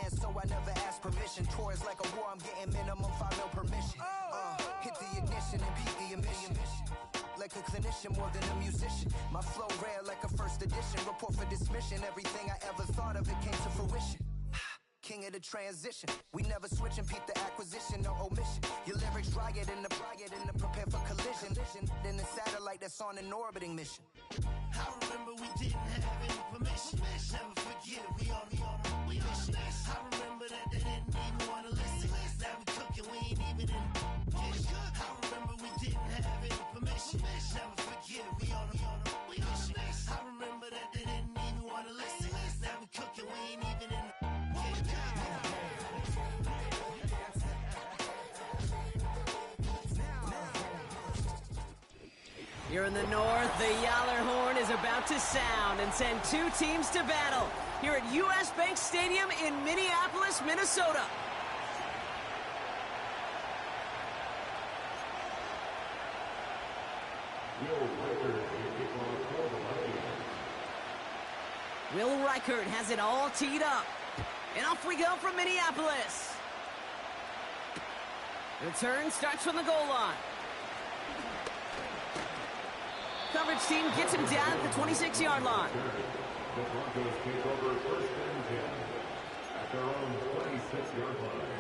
man, so I never ask permission. Tours like a war, I'm getting minimum 5 mil permission. Hit the ignition and beat the emission. Like a clinician more than a musician. My flow rare like a first edition. Report for dismission. Everything I ever thought of, it came to fruition. King of the transition. We never switch and peep the acquisition, no omission. Your lyrics dry it in the prepare for collision. Then the satellite that's on an orbiting mission. I remember we didn't have any permission. Never forget it, we on a mission. I remember that they didn't even want to listen. Now we cooking, we ain't even in the kitchen. I remember we didn't have any permission. Never forget it, we on a mission. I remember that they didn't even want to listen. Now we cooking, we ain't even in the Here in the north, the Yaller horn is about to sound and send 2 teams to battle here at U.S. Bank Stadium in Minneapolis, Minnesota. Will Reichert has it all teed up. And off we go from Minneapolis. The return starts from the goal line. Coverage team gets him down at the 26-yard line. The Broncos take over first and 10 at their own 26-yard line.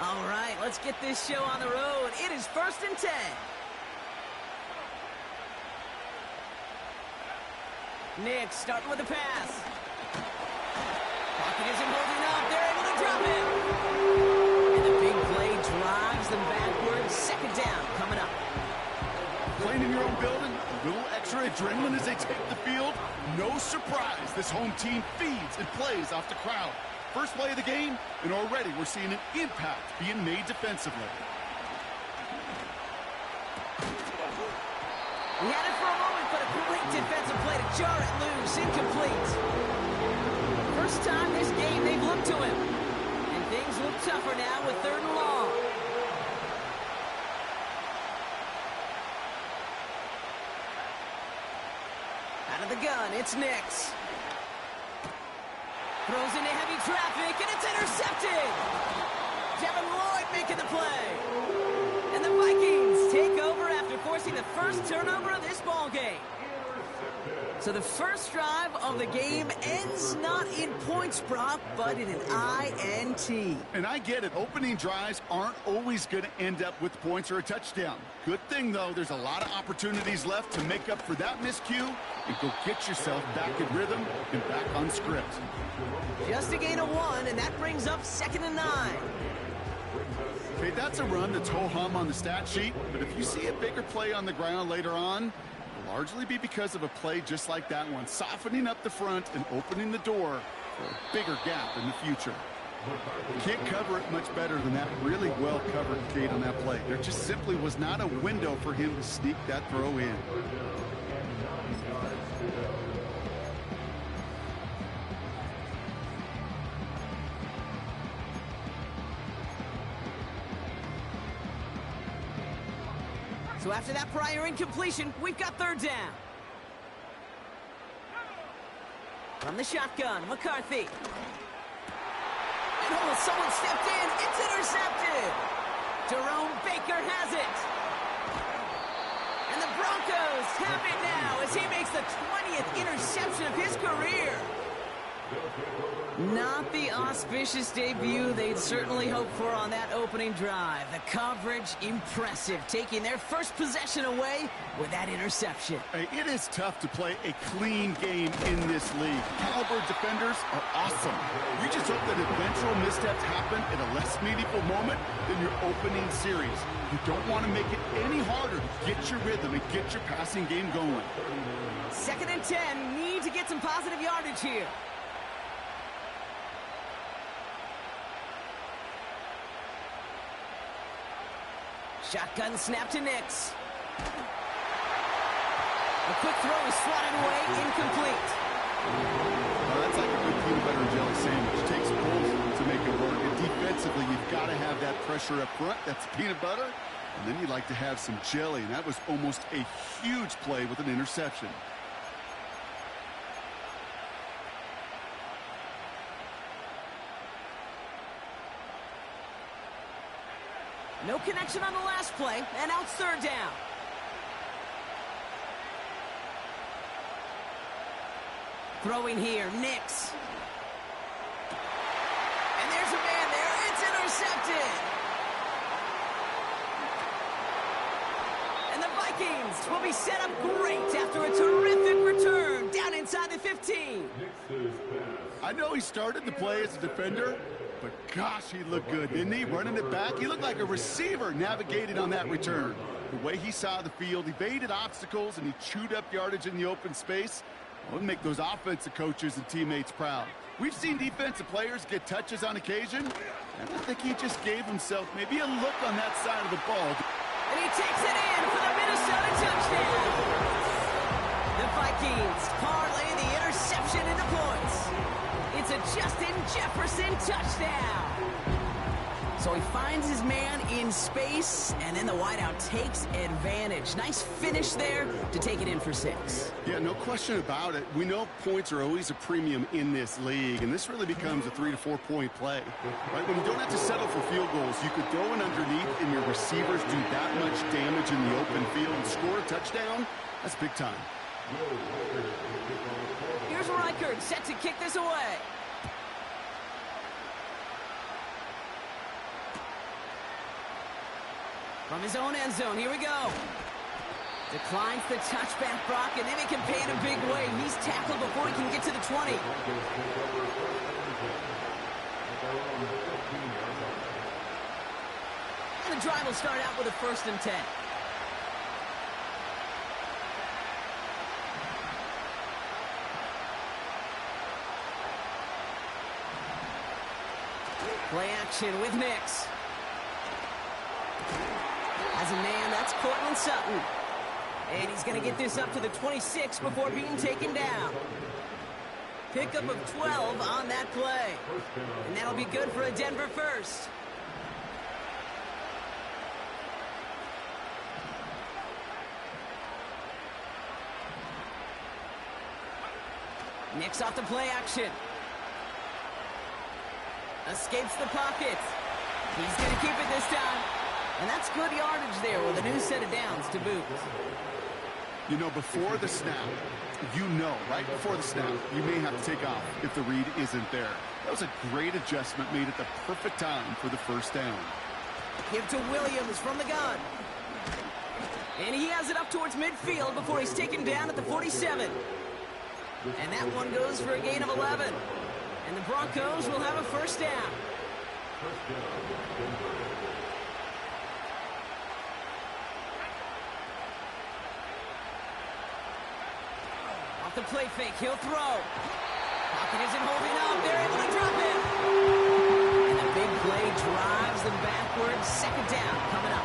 All right, let's get this show on the road. It is first and 10. Nick starting with the pass. Pocket isn't holding up. They're able to drop it. And the big play drives them backwards. Second down coming up. Playing in your own building, a little extra adrenaline as they take the field. No surprise, this home team feeds and plays off the crowd. First play of the game, and already we're seeing an impact being made defensively. He had it for a moment, but a great defensive play to jar it loose. Incomplete. First time this game they've looked to him. And things look tougher now with 3rd and long. Out of the gun, it's Nix. Throws into heavy traffic, and it's intercepted. Devin Lloyd making the play. And the Vikings take over after forcing the first turnover of this ball game. So the first drive of the game ends not in points, Brock, but in an INT. And I get it. Opening drives aren't always going to end up with points or a touchdown. Good thing, though, there's a lot of opportunities left to make up for that miscue and go get yourself back in rhythm and back on script. Just a gain of 1, and that brings up 2nd and 9. Okay, that's a run that's ho-hum on the stat sheet, but if you see a bigger play on the ground later on, it'll largely be because of a play just like that one, softening up the front and opening the door for a bigger gap in the future. Can't cover it much better than that really well covered Kate on that play. There just simply was not a window for him to sneak that throw in. So after that prior incompletion, we've got 3rd down. From the shotgun, McCarthy. And oh, someone stepped in. It's intercepted. Jerome Baker has it. And the Broncos have it now as he makes the 20th interception of his career. Not the auspicious debut they'd certainly hoped for on that opening drive. The coverage, impressive, taking their first possession away with that interception. Hey, it is tough to play a clean game in this league. Caliber defenders are awesome. You just hope that eventual missteps happen in a less meaningful moment than your opening series. You don't want to make it any harder to get your rhythm and get your passing game going. 2nd and 10, need to get some positive yardage here. Shotgun snap to Nix. A quick throw is swatted away, incomplete. Well, that's like a good peanut butter and jelly sandwich. It takes both to make it work. And defensively, you've got to have that pressure up front. That's peanut butter. And then you'd like to have some jelly, and that was almost a huge play with an interception. No connection on the last play, and now it's third down. Throwing here, Nix. And there's a man there. It's intercepted. And the Vikings will be set up great after a terrific return down inside the 15. I know he started the play as a defender, but gosh, he looked good, didn't he? Running it back, he looked like a receiver navigating on that return. The way he saw the field, evaded obstacles, and he chewed up yardage in the open space. It would make those offensive coaches and teammates proud. We've seen defensive players get touches on occasion, and I think he just gave himself maybe a look on that side of the ball. And he takes it in for the Minnesota touchdown. The Vikings parlay the interception into points. It's a Justin Jefferson touchdown. So he finds his man in space, and then the wideout takes advantage. Nice finish there to take it in for 6. Yeah, no question about it. We know points are always a premium in this league, and this really becomes a 3 to 4 point play. Right? When you don't have to settle for field goals, you could throw it underneath, and your receivers do that much damage in the open field and score a touchdown. That's big time. Here's Reichert set to kick this away. From his own end zone, here we go. Declines the touchback block, and then he can pay in a big way. He's tackled before he can get to the 20. And the drive will start out with a 1st and 10. Play action with Nix. As a man, that's Cortland Sutton. And he's going to get this up to the 26 before being taken down. Pickup of 12 on that play. And that'll be good for a Denver first. Nix off the play action. Escapes the pocket. He's going to keep it this time. And that's good yardage there with a new set of downs to boot. You know, before the snap, right before the snap, you may have to take off if the read isn't there. That was a great adjustment made at the perfect time for the 1st down. Give to Williams from the gun. And he has it up towards midfield before he's taken down at the 47. And that one goes for a gain of 11. And the Broncos will have a 1st down. Off the play fake, he'll throw. Pocket isn't holding up. They're able to drop it. And a big play drives them backwards. 2nd down coming up.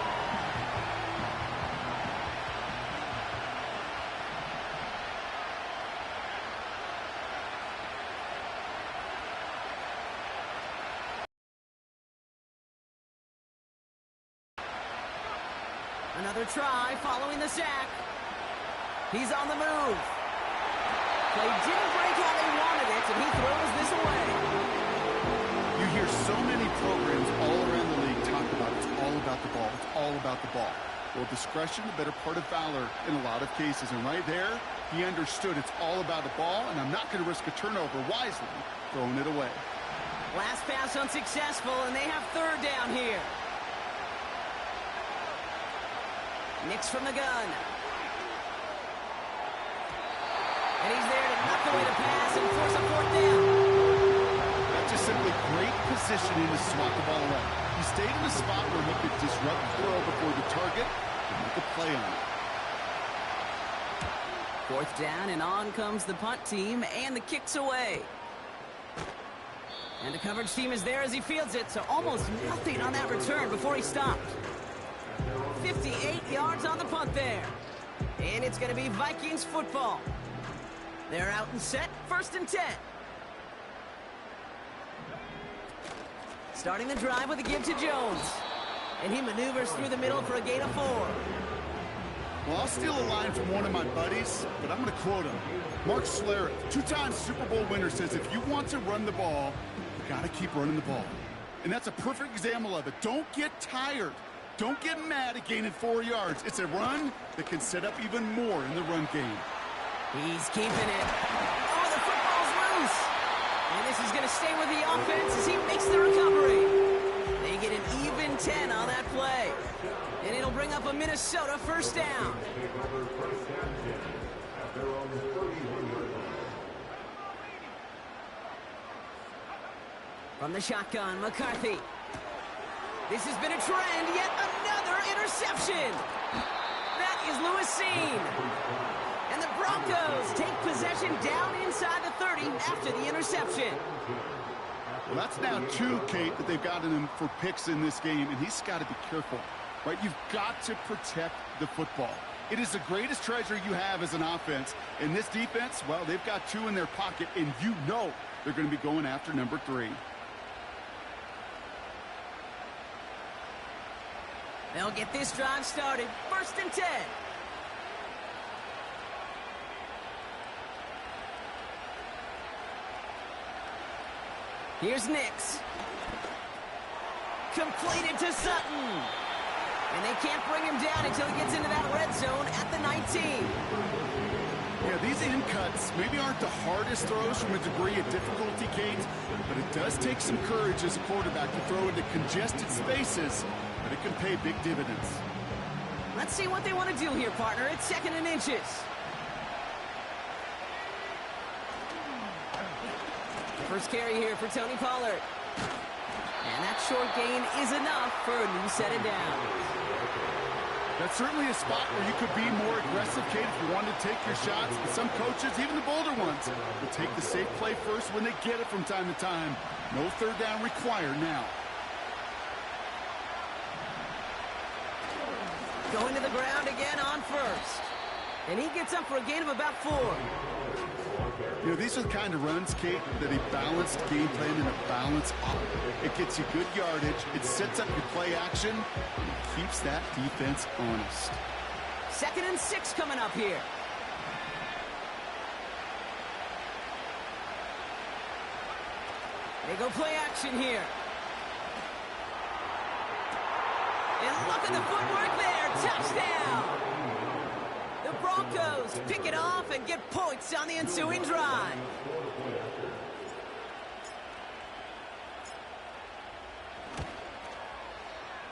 Another try following the sack. He's on the move. Play didn't break how they wanted it, and he throws this away. You hear so many programs all around the league talk about it's all about the ball. It's all about the ball. Well, discretion, the better part of valor in a lot of cases. And right there, he understood it's all about the ball, and I'm not going to risk a turnover wisely, throwing it away. Last pass unsuccessful, and they have 3rd down here. Nix from the gun. And he's there to knock away the pass and force a 4th down. That's just simply great positioning to swat the ball away. He stayed in a spot where he could disrupt the throw before the target and make a play on it. 4th down, and on comes the punt team, and the kick's away. And the coverage team is there as he fields it, so almost nothing on that return before he stopped. 58 yards on the punt there. And it's going to be Vikings football. They're out and set, 1st and 10. Starting the drive with a give to Jones. And he maneuvers through the middle for a gain of 4. Well, I'll steal a line from one of my buddies, but I'm going to quote him. Mark Schlereth, 2-time Super Bowl winner, says if you want to run the ball, you got to keep running the ball. And that's a perfect example of it. Don't get tired. Don't get mad at gaining 4 yards. It's a run that can set up even more in the run game. He's keeping it. Oh, the football's loose. And this is going to stay with the offense as he makes the recovery. They get an even 10 on that play. And it'll bring up a Minnesota first down. From the shotgun, McCarthy. This has been a trend, yet another interception. That is Lewis Seen. And the Broncos take possession down inside the 30 after the interception. Well, that's now 2, Kate, that they've gotten him for picks in this game, and he's got to be careful, right? You've got to protect the football. It is the greatest treasure you have as an offense. In this defense, well, they've got 2 in their pocket, and you know they're going to be going after number 3. They'll get this drive started. 1st and 10. Here's Nix. Completed to Sutton. And they can't bring him down until he gets into that red zone at the 19. Yeah, these in cuts maybe aren't the hardest throws from a degree of difficulty, Kate, but it does take some courage as a quarterback to throw into congested spaces, but it can pay big dividends. Let's see what they want to do here, partner. It's 2nd and inches. First carry here for Tony Pollard. And that short gain is enough for a new set of downs. That's certainly a spot where you could be more aggressive, Kate, if you wanted to take your shots. But some coaches, even the bolder ones, will take the safe play first when they get it from time to time. No 3rd down required now. Going to the ground again on 1st. And he gets up for a gain of about 4. You know, these are the kind of runs, Kate, that a balanced game plan and a balanced op. It gets you good yardage, it sets up your play action, and it keeps that defense honest. 2nd and 6 coming up here. They go play action here. And look at the footwork there. Touchdown. The Broncos pick it off and get points on the ensuing drive.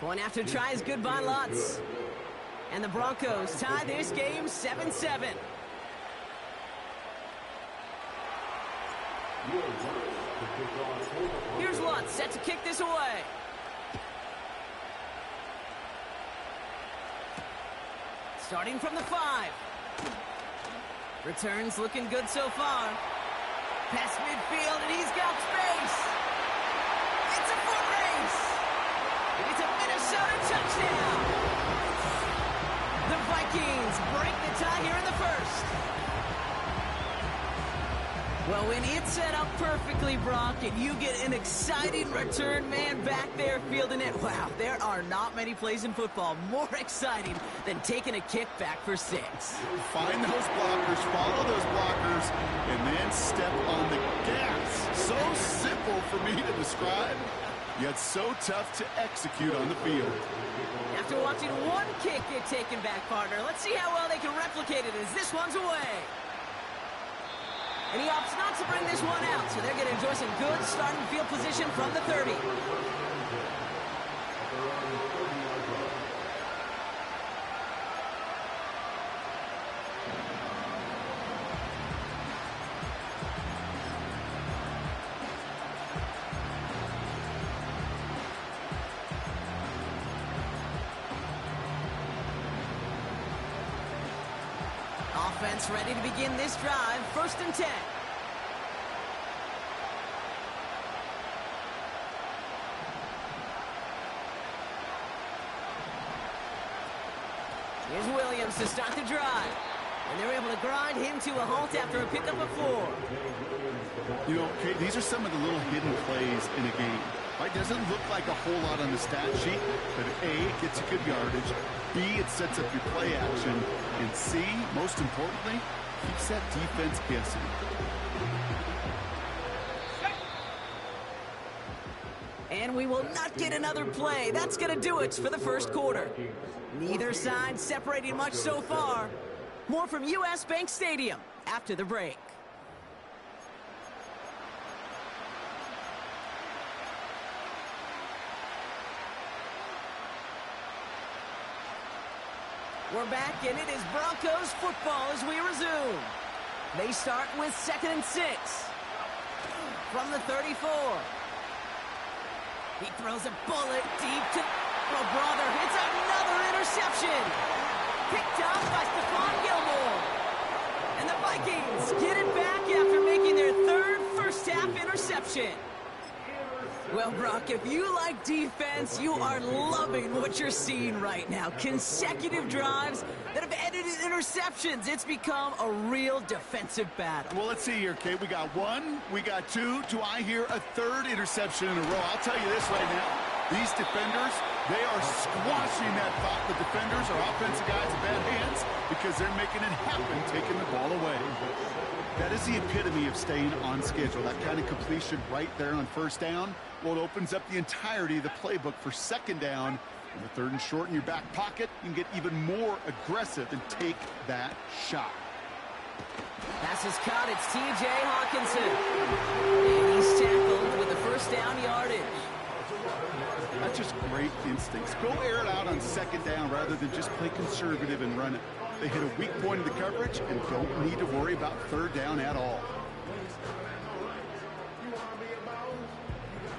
Going after tries good by lots. And the Broncos tie this game 7-7. Here's Lutz set to kick this away. Starting from the 5. Returns looking good so far. Past midfield, and he's got space. It's a foot race. It's a Minnesota touchdown. The Vikings break the tie here in the 1st. Well, when it's set up perfectly, Brock, and you get an exciting return man back there fielding it, wow, there are not many plays in football more exciting than taking a kick back for 6. Find those blockers, follow those blockers, and then step on the gas. So simple for me to describe, yet so tough to execute on the field. After watching one kick get taken back, partner, let's see how well they can replicate it as this one's away. And he opts not to bring this one out, so they're going to enjoy some good starting field position from the 30. Offense ready to begin this drive. 1st and 10. Here's Williams to start the drive. And they're able to grind him to a halt after a pickup of 4. You know, Kate, these are some of the little hidden plays in a game. Right, doesn't look like a whole lot on the stat sheet, but A, it gets you good yardage, B, it sets up your play action, and C, most importantly, keeps that defense guessing. And we will not get another play. That's going to do it for the first quarter. Neither side separating much so far. More from U.S. Bank Stadium after the break. We're back, and it is Broncos football as we resume. They start with 2nd and 6. From the 34. He throws a bullet deep to... Oh, brother, it's another interception. Picked up by Stephon Gilmore. And the Vikings get it back after making their third first-half interception. Well, Brock, if you like defense, you are loving what you're seeing right now. Consecutive drives that have ended in interceptions. It's become a real defensive battle. Well, let's see here, Kate. We got one, we got two. Do I hear a third interception in a row? I'll tell you this right now. These defenders, they are squashing that thought. The defenders are offensive guys in bad hands because they're making it happen, taking the ball away. That is the epitome of staying on schedule. That kind of completion right there on first down. Well, it opens up the entirety of the playbook for second down. In the 3rd and short in your back pocket, you can get even more aggressive and take that shot. Pass is caught. It's T.J. Hawkinson. And he's tackled with the first down yardage. That's just great instincts. Go air it out on second down rather than just play conservative and run it. They hit a weak point in the coverage and don't need to worry about third down at all.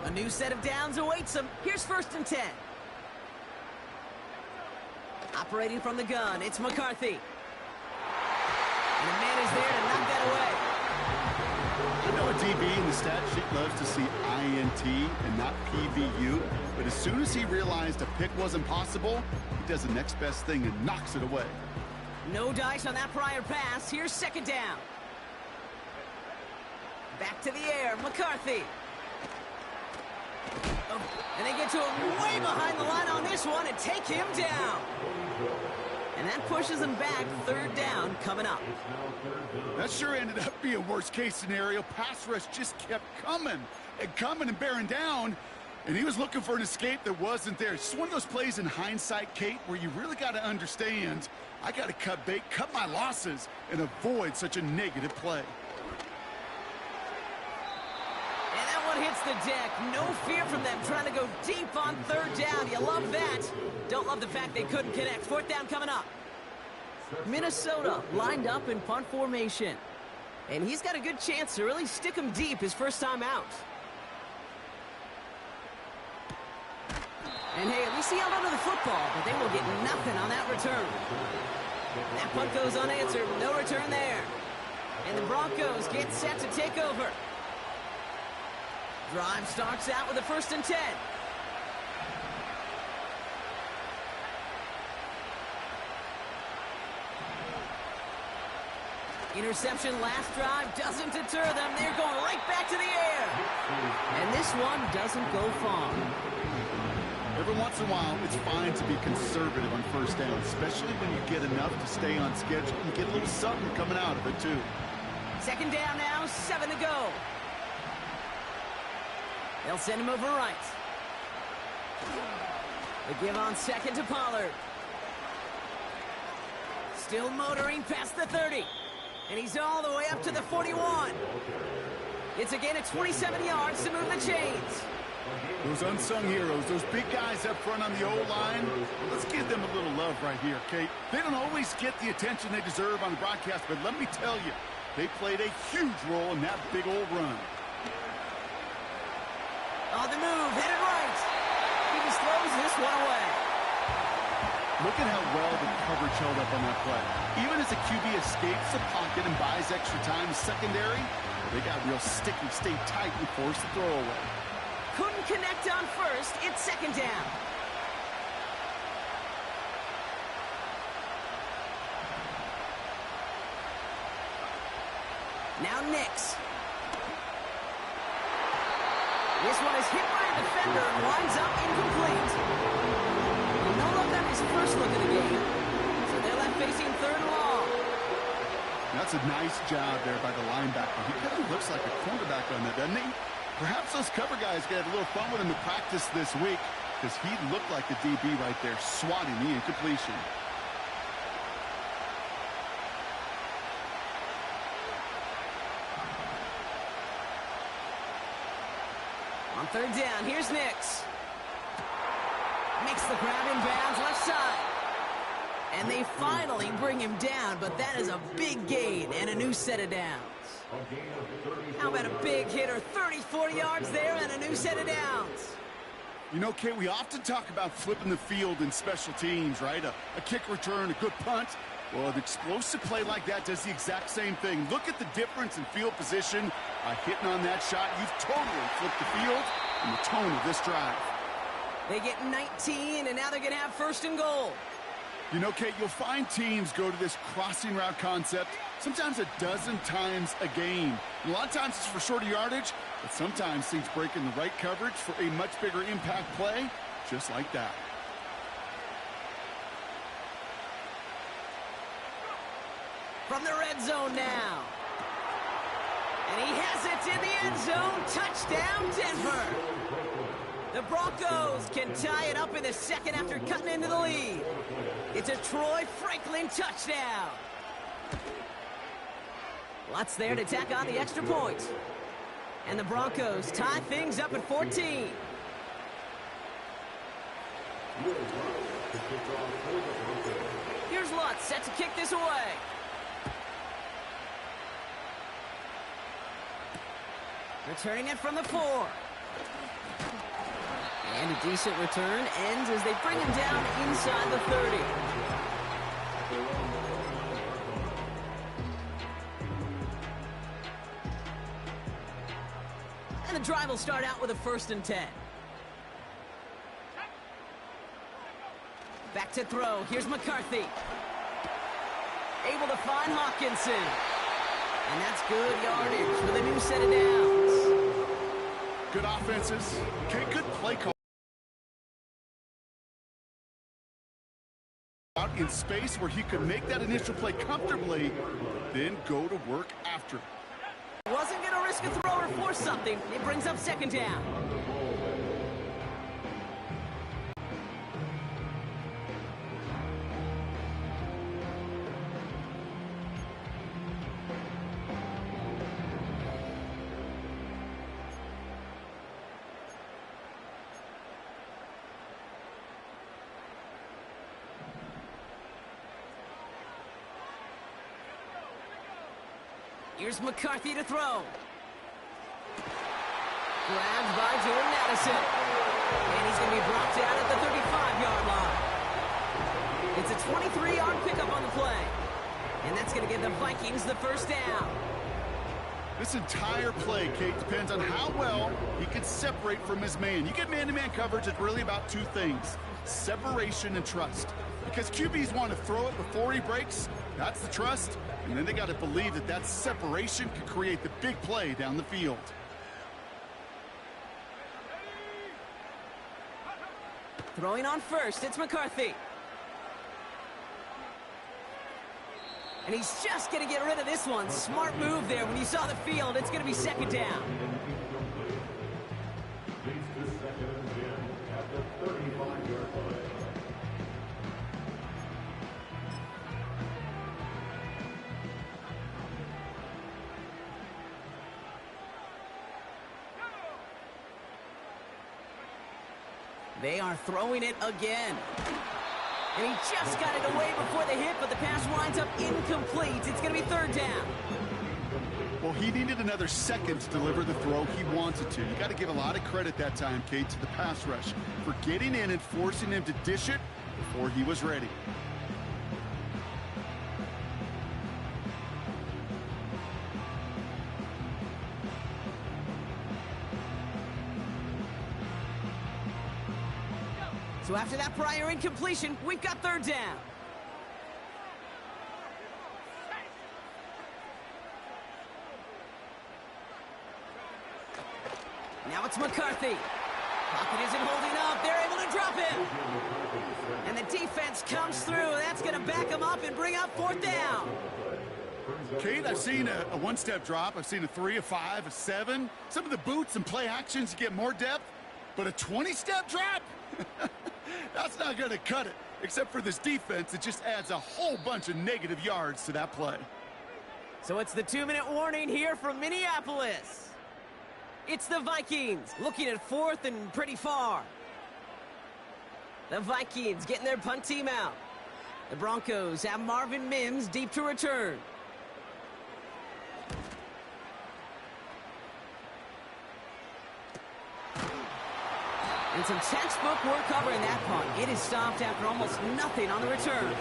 A new set of downs awaits them. Here's 1st and 10. Operating from the gun, it's McCarthy. And the man is there to knock that away. I know a DB in the stat sheet loves to see INT and not PBU, but as soon as he realized a pick wasn't possible, he does the next best thing and knocks it away. No dice on that prior pass. Here's 2nd down. Back to the air, McCarthy. Oh, and they get to him way behind the line on this one and take him down. And that pushes him back. 3rd down coming up. That sure ended up being a worst-case scenario. Pass rush just kept coming and bearing down, and he was looking for an escape that wasn't there. It's one of those plays in hindsight, Kate, where you really got to understand, I got to cut bait, cut my losses, and avoid such a negative play. And that one hits the deck. No fear from them trying to go deep on 3rd down. You love that. Don't love the fact they couldn't connect. 4th down coming up. Minnesota lined up in punt formation. And he's got a good chance to really stick him deep his first time out. And hey, at least he held onto the football, but they will get nothing on that return. That punt goes unanswered. No return there. And the Broncos get set to take over. Drive starts out with a 1st and 10. Interception last drive doesn't deter them. They're going right back to the air. And this one doesn't go far. Every once in a while, it's fine to be conservative on first down, especially when you get enough to stay on schedule and get a little something coming out of it, too. 2nd down now, 7 to go. They'll send him over right. They give on 2nd to Pollard. Still motoring past the 30. And he's all the way up to the 41. It's again at 27 yards to move the chains. Those unsung heroes, those big guys up front on the O-line, let's give them a little love right here, Kate. They don't always get the attention they deserve on the broadcast, but let me tell you, they played a huge role in that big old run. On the move, headed right. He just throws this one away. Look at how well the coverage held up on that play. Even as the QB escapes the pocket and buys extra time secondary, they got real sticky, stayed tight, and forced the throw away. Couldn't connect on 1st. It's 2nd down. Now Nix. This one is hit by a defender and winds up incomplete. No look on his first look of the game. So they're left facing third and long. That's a nice job there by the linebacker. He kind of looks like a cornerback on that, doesn't he? Perhaps those cover guys get a little fun with him in practice this week because he looked like a DB right there, swatting the incompletion. On third down, here's Nix. Makes the grab in bounds left side. And they finally bring him down, but that is a big gain and a new set of downs. How about a big hitter, 30, 40 yards there and a new set of downs? You know, Kate, we often talk about flipping the field in special teams, right? A kick return, a good punt. Well, an explosive play like that does the exact same thing. Look at the difference in field position. By hitting on that shot, you've totally flipped the field and the tone of this drive. They get 19, and now they're going to have first and goal. You know, Kate, you'll find teams go to this crossing route concept sometimes a dozen times a game. And a lot of times it's for shorter yardage, but sometimes things break in the right coverage for a much bigger impact play, just like that. From the red zone now. And he has it in the end zone. Touchdown, Denver. The Broncos can tie it up in the second after cutting into the lead. It's a Troy Franklin touchdown. Lots there to tack on the extra point. And the Broncos tie things up at 14. Here's Lutz set to kick this away. Returning it from the 4. And a decent return ends as they bring him down inside the 30. And the drive will start out with a 1st and 10. Back to throw. Here's McCarthy. Able to find Hawkinson. And that's good yardage with a new set of downs. Good offenses. Okay, good play call. Out in space where he could make that initial play comfortably, then go to work after. Wasn't going to risk a throw or force something. It brings up 2nd down. Here's McCarthy to throw. Grabbed by Jordan Addison. And he's going to be brought down at the 35-yard line. It's a 23-yard pickup on the play. And that's going to give the Vikings the 1st down. This entire play, Kate, depends on how well he can separate from his man. You get man-to-man coverage, it's really about 2 things. Separation and trust. Because QBs want to throw it before he breaks. That's the trust. And then they got to believe that that separation can create the big play down the field. Throwing on first, it's McCarthy. And he's just going to get rid of this one. Smart move there. When you saw the field, it's going to be 2nd down. They are throwing it again. And he just got it away before the hit, but the pass winds up incomplete. It's going to be 3rd down. Well, he needed another second to deliver the throw he wanted to. You got to give a lot of credit that time, Kate, to the pass rush for getting in and forcing him to dish it before he was ready. So after that prior incompletion, we've got 3rd down. Now it's McCarthy. Pocket isn't holding up. They're able to drop him. And the defense comes through. That's going to back him up and bring up 4th down. Kate, I've seen a one-step drop. I've seen a 3, a 5, a 7. Some of the boots and play actions, you get more depth. But a 20-step drop? That's not going to cut it. Except for this defense, it just adds a whole bunch of negative yards to that play. So it's the 2-minute warning here from Minneapolis. It's the Vikings looking at 4th and pretty far. The Vikings getting their punt team out. The Broncos have Marvin Mims deep to return. And some textbook work covering that punt. It is stopped after almost nothing on the return.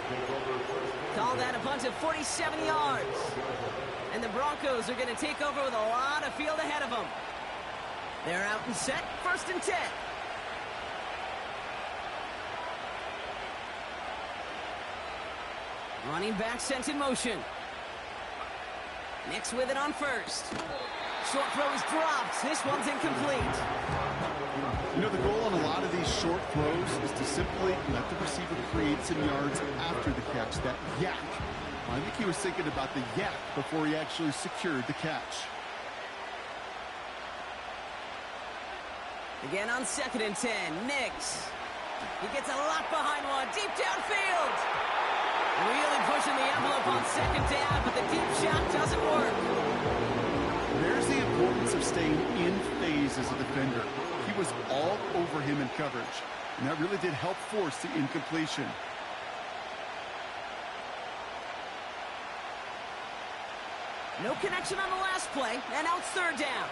Call that a punt of 47 yards. And the Broncos are going to take over with a lot of field ahead of them. They're out and set, 1st and 10. Running back sent in motion. Nix with it on 1st. Short throw is dropped. This one's incomplete. You know, the goal on a lot of these short throws is to simply let the receiver create some yards after the catch, that yak. I think he was thinking about the yak before he actually secured the catch. Again on 2nd and 10, Nix. He gets a lot behind one, deep downfield. Really pushing the envelope on 2nd down, but the deep shot doesn't work. There's the importance of staying in phase as a defender. He was all over him in coverage, and that really did help force the incompletion. No connection on the last play, and now it's 3rd down.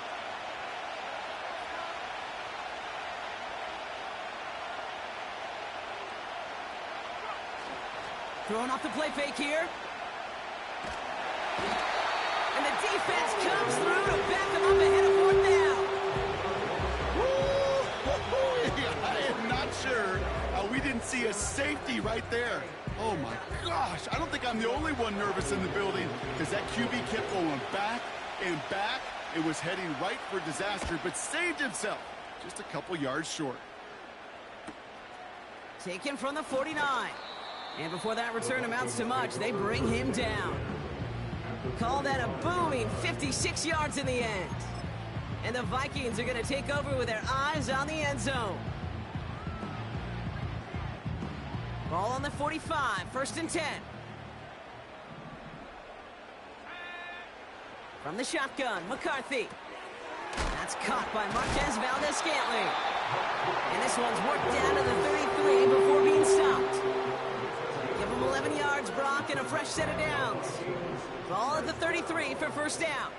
Throwing off the play fake here. And the defense comes through to back him up ahead of 4th down. I am not sure we didn't see a safety right there. Oh my gosh, I don't think I'm the only one nervous in the building because that QB kept going back and back. It was heading right for disaster, but saved himself just a couple yards short. Taken from the 49. And before that return amounts to much, they bring him down. Call that a booming 56 yards in the end. And the Vikings are going to take over with their eyes on the end zone. Ball on the 45, 1st and 10. From the shotgun, McCarthy. That's caught by Marquez Valdez-Scantling. And this one's worked down to the 33 before being stopped. Give him 11 yards, Brock, and a fresh set of downs. Ball at the 33 for 1st down.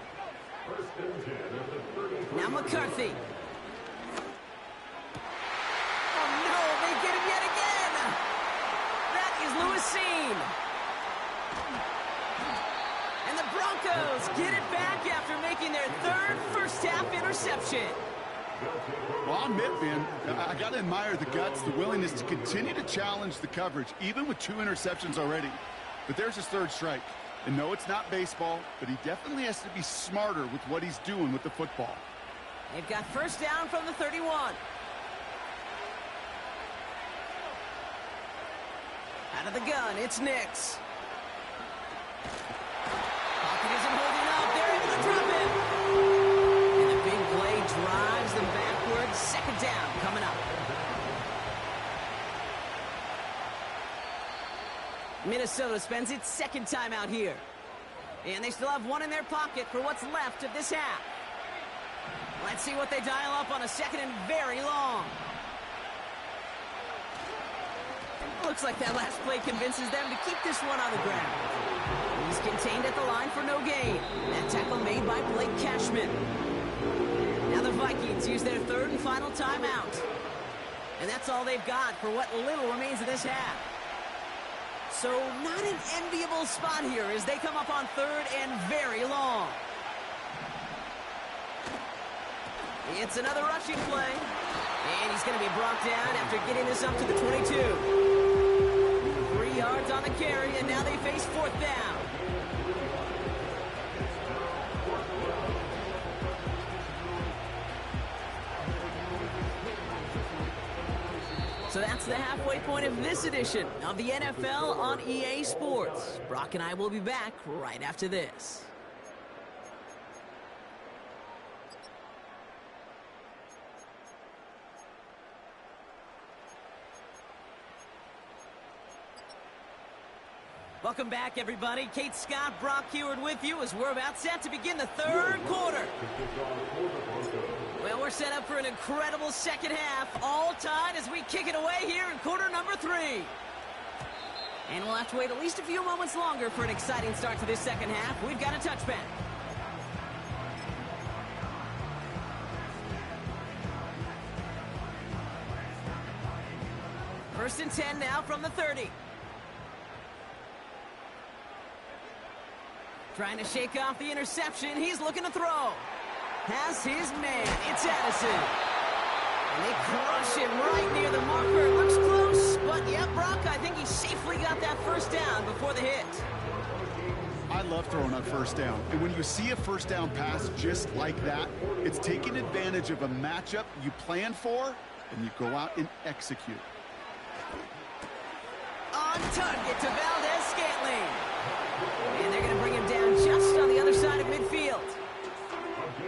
Now McCarthy. Oh no, they get him yet again. That is Lewis Seen. And the Broncos get it back after making their 3rd first-half interception. Well, I'll admit, man, I got to admire the guts, the willingness to continue to challenge the coverage, even with 2 interceptions already. But there's his 3rd strike. And no, it's not baseball, but he definitely has to be smarter with what he's doing with the football. They've got 1st down from the 31. Out of the gun, it's Nix. Pocket isn't holding up. They're able to drop him. And the big play drives them backwards. 2nd down coming up. Minnesota spends its 2nd time out here. And they still have 1 in their pocket for what's left of this half. Let's see what they dial up on a 2nd and very long. Looks like that last play convinces them to keep this one on the ground. He's contained at the line for no gain. That tackle made by Blake Cashman. Now the Vikings use their 3rd and final timeout. And that's all they've got for what little remains of this half. So not an enviable spot here as they come up on 3rd and very long. It's another rushing play. And he's going to be brought down after getting this up to the 22. 3 yards on the carry, and now they face 4th down. that's the halfway point of this edition of the NFL on EA Sports. Brock and I will be back right after this. Welcome back, everybody. Kate Scott, Brock Heward with you as we're about set to begin the third quarter. Well, we're set up for an incredible second half, all tied as we kick it away here in quarter number 3. And we'll have to wait at least a few moments longer for an exciting start to this second half. We've got a touchback. First and 10 now from the 30. Trying to shake off the interception. He's looking to throw. Has his man. It's Addison. And they crush him right near the marker. It looks close, but yeah, Brock, I think he safely got that first down before the hit. I love throwing on first down. And when you see a first down pass just like that, it's taking advantage of a matchup you plan for, and you go out and execute. On target to Valdez-Scantling. And they're going to bring him down just on the other side of midfield.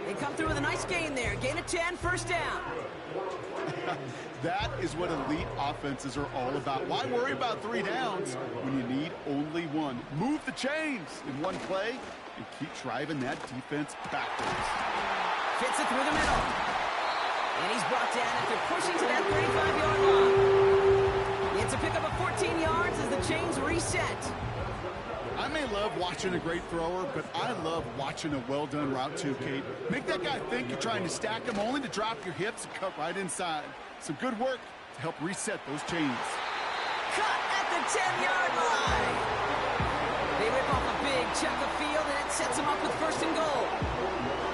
They come through with a nice gain there. Gain of 10, first down. That is what elite offenses are all about. Why worry about 3 downs when you need only 1? Move the chains in one play and keep driving that defense backwards. Fits it through the middle. And he's brought down after pushing to that 35-yard line. It's a pickup of 14 yards as the chains reset. I may love watching a great thrower, but I love watching a well-done route too, Kate. Make that guy think you're trying to stack him only to drop your hips and cut right inside. Some good work to help reset those chains. Cut at the 10-yard line. They rip off a big chunk of field, and it sets them up with first and goal.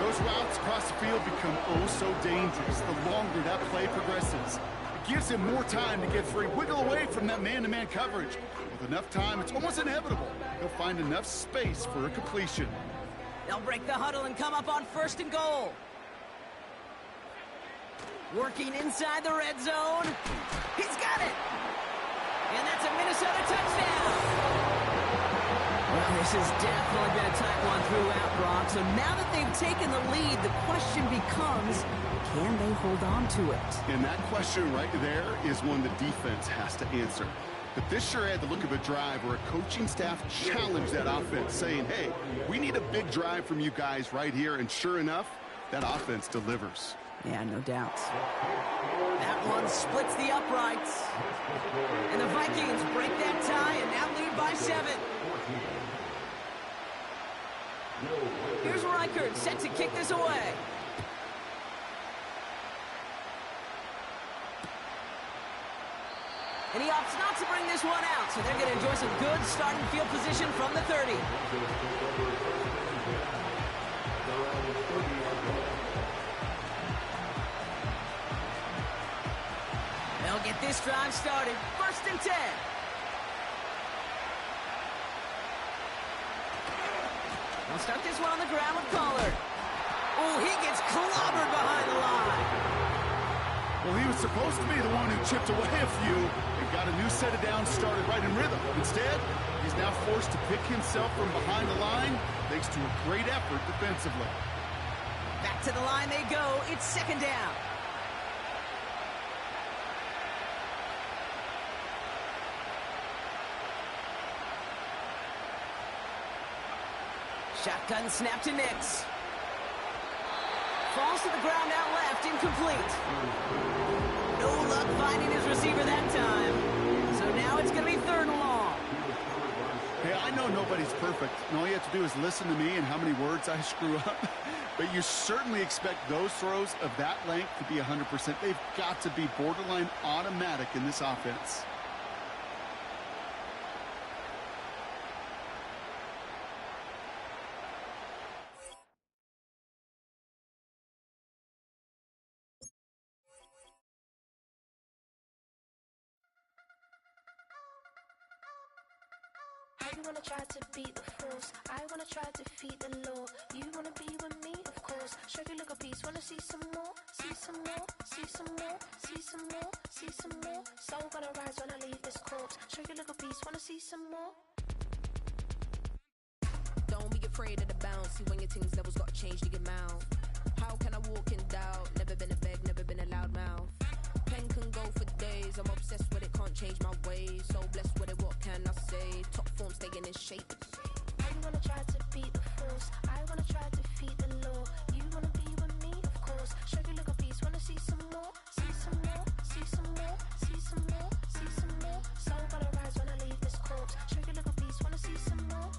Those routes across the field become oh so dangerous the longer that play progresses. It gives him more time to get free, wiggle away from that man-to-man coverage. With enough time, it's almost inevitable. He'll find enough space for a completion. They'll break the huddle and come up on first and goal. Working inside the red zone. He's got it. And that's a Minnesota touchdown. Well, this has definitely been a tight one throughout, Brock. So now that they've taken the lead, the question becomes, can they hold on to it? And that question right there is one the defense has to answer. But this sure had the look of a drive where a coaching staff challenged that offense, saying, hey, we need a big drive from you guys right here. And sure enough, that offense delivers. Yeah, no doubt. That one splits the uprights. And the Vikings break that tie and now lead by 7. Here's Reichert set to kick this away. And he opts not to bring this one out, so they're going to enjoy some good starting field position from the 30. They'll get this drive started. First and 10. They'll start this one on the ground with Pollard. Oh, he gets clobbered behind the line. Well, he was supposed to be the one who chipped away a few and got a new set of downs started right in rhythm. Instead, he's now forced to pick himself from behind the line thanks to a great effort defensively. Back to the line they go. It's second down. Shotgun snap to Nix. Falls to the ground out left, incomplete. No luck finding his receiver that time. So now it's going to be third and long. Hey, I know nobody's perfect, and all you have to do is listen to me and how many words I screw up. But you certainly expect those throws of that length to be 100%. They've got to be borderline automatic in this offense. You wanna try to beat the force, I wanna try to defeat the law. You wanna be with me, of course. Show you look a piece, wanna see some more, see some more. see some more, see some more, see some more. Soul gonna rise when I leave this corpse. Show you like a beast, wanna see some more? Don't be afraid of the bounce. See when your things levels gotta change to get mouth. How can I walk in doubt? Never been a beg, never been a loud mouth. Pen can go for days. I'm obsessed with it, can't change my ways. So blessed with it, what can I say? Top form staying in shape. I wanna try to beat the force. I wanna try to defeat the law. You wanna be with me, of course. Show you like a beast, wanna see some more, see some more, see some more, see some more, see some more. Soul gonna rise when I leave this corpse. Show you like a beast, wanna see some more.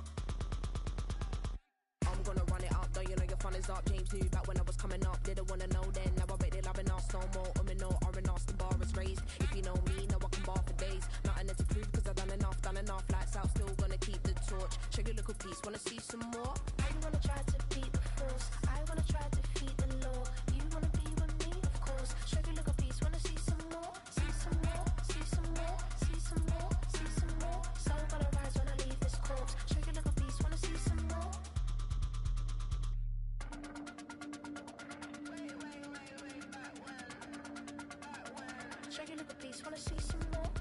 I'm gonna run it up, though you know your fun is up. James knew back when I was coming up, didn't wanna know then. Now I bet they loving us no more. No, R&R's the bar is raised. If you know me, know I can bar for days. Nothing there to prove, cause I've done enough. Lights out, still gonna keep the torch. Show you little piece, wanna see some more? I wanna try to beat the force. I wanna try to defeat the law. You wanna be with me, of course. Show you like a beast, wanna see some more, see some more, see some more, see some more, see some more. Soul gonna rise when I leave this corpse. Show you like a beast, wanna see some more. Show you like a beast, wanna see some more.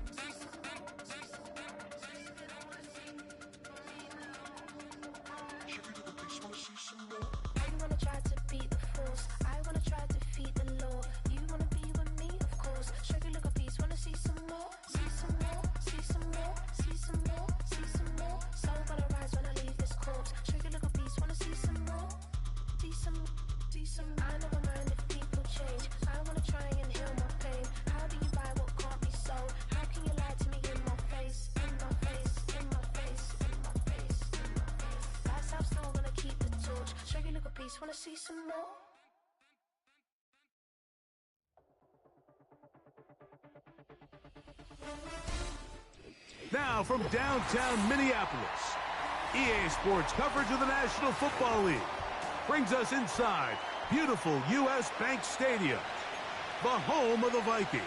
I wanna try to beat the force. I wanna try to defeat the law. You wanna be with me, of course. Show you like a beast, wanna see some more, see some more, see some more, see some more, see some more. Soul gonna rise when I leave this corpse. Show you like a beast, wanna see some more, see some, see some. I never mind if people change. I wanna try and heal my pain. How do you buy what can't be sold? How can you lie to me in my face, in my face, in my face, in my face, in my face? That's how I'm still gonna keep the torch. Show you like a beast, wanna see some more? Now from downtown Minneapolis, EA Sports coverage of the National Football League brings us inside beautiful U.S. Bank Stadium, the home of the Vikings.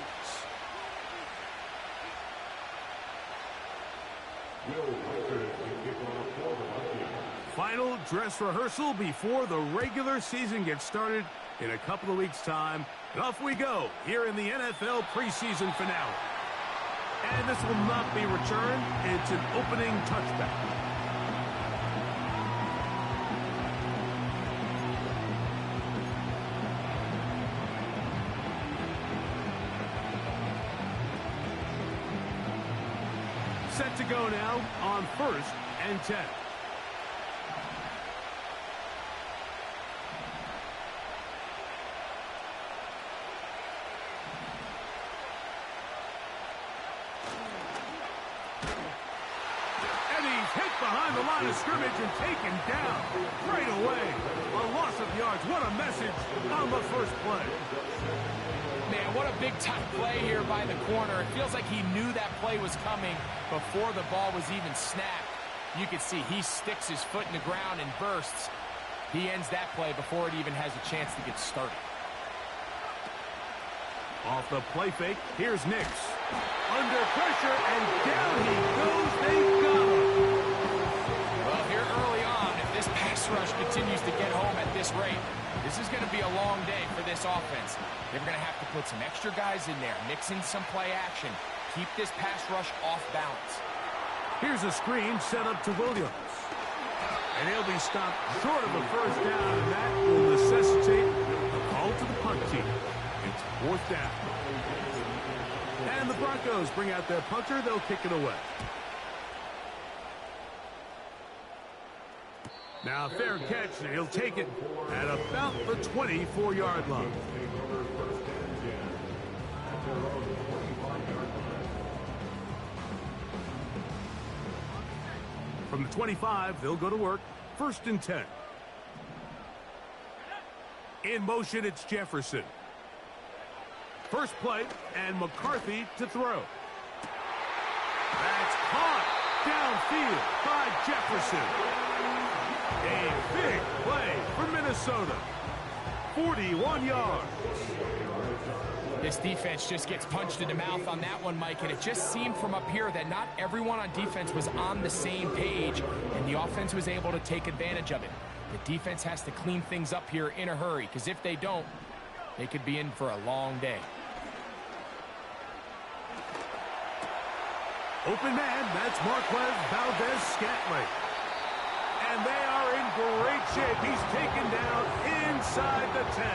Final dress rehearsal before the regular season gets started in a couple of weeks' time. And off we go here in the NFL preseason finale. And this will not be returned. It's an opening touchback. Set to go now on 1st and 10. Hit behind the line of scrimmage and taken down right away. A loss of yards. What a message on the first play. Man, what a big-time play here by the corner. It feels like he knew that play was coming before the ball was even snapped. You can see he sticks his foot in the ground and bursts. He ends that play before it even has a chance to get started. Off the play fake, here's Nix. Under pressure, and down he goes. They've got him. Well, here early on, if this pass rush continues to get home at this rate, this is going to be a long day for this offense. They're going to have to put some extra guys in there, mix in some play action, keep this pass rush off balance. Here's a screen set up to Williams. And he'll be stopped short of a first down, and that will necessitate a call to the punt team. It's 4th down. And the Broncos bring out their punter. They'll kick it away. Now, fair catch, and he'll take it at about the 24-yard line. From the 25, they'll go to work. 1st and 10. In motion, it's Jefferson. First play, and McCarthy to throw. That's caught downfield by Jefferson. A big play for Minnesota. 41 yards. This defense just gets punched in the mouth on that one, Mike, and it just seemed from up here that not everyone on defense was on the same page, and the offense was able to take advantage of it. The defense has to clean things up here in a hurry, because if they don't, they could be in for a long day. Open man, that's Marquez Valdez-Scantling. And they are in great shape. He's taken down inside the 10.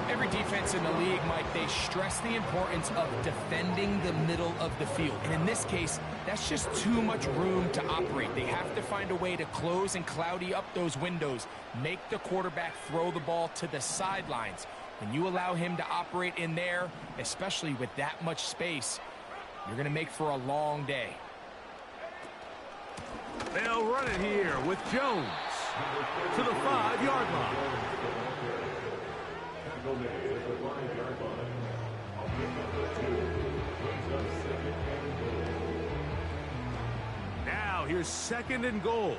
Every defense in the league, Mike, they stress the importance of defending the middle of the field. And in this case, that's just too much room to operate. They have to find a way to close and cloudy up those windows, make the quarterback throw the ball to the sidelines. When you allow him to operate in there, especially with that much space, you're going to make for a long day. They'll run it here with Jones to the 5-yard line. Now here's 2nd and goal.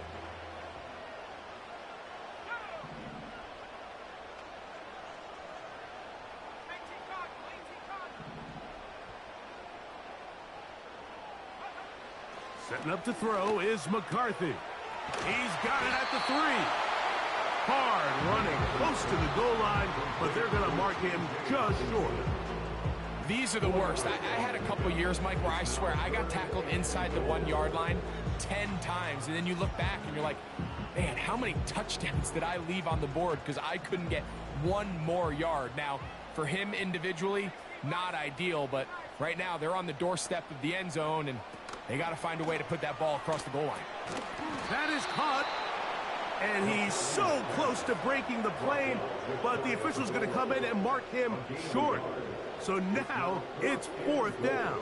Setting up to throw is McCarthy. He's got it at the 3. Hard running, close to the goal line, but they're going to mark him just short. These are the worst. I had a couple years, Mike, where I swear I got tackled inside the 1-yard line 10 times, and then you look back and you're like, man, how many touchdowns did I leave on the board because I couldn't get one more yard? Now, for him individually, not ideal, but right now they're on the doorstep of the end zone, and they got to find a way to put that ball across the goal line. That is caught, and he's so close to breaking the plane, but the official's going to come in and mark him short. So now it's 4th down.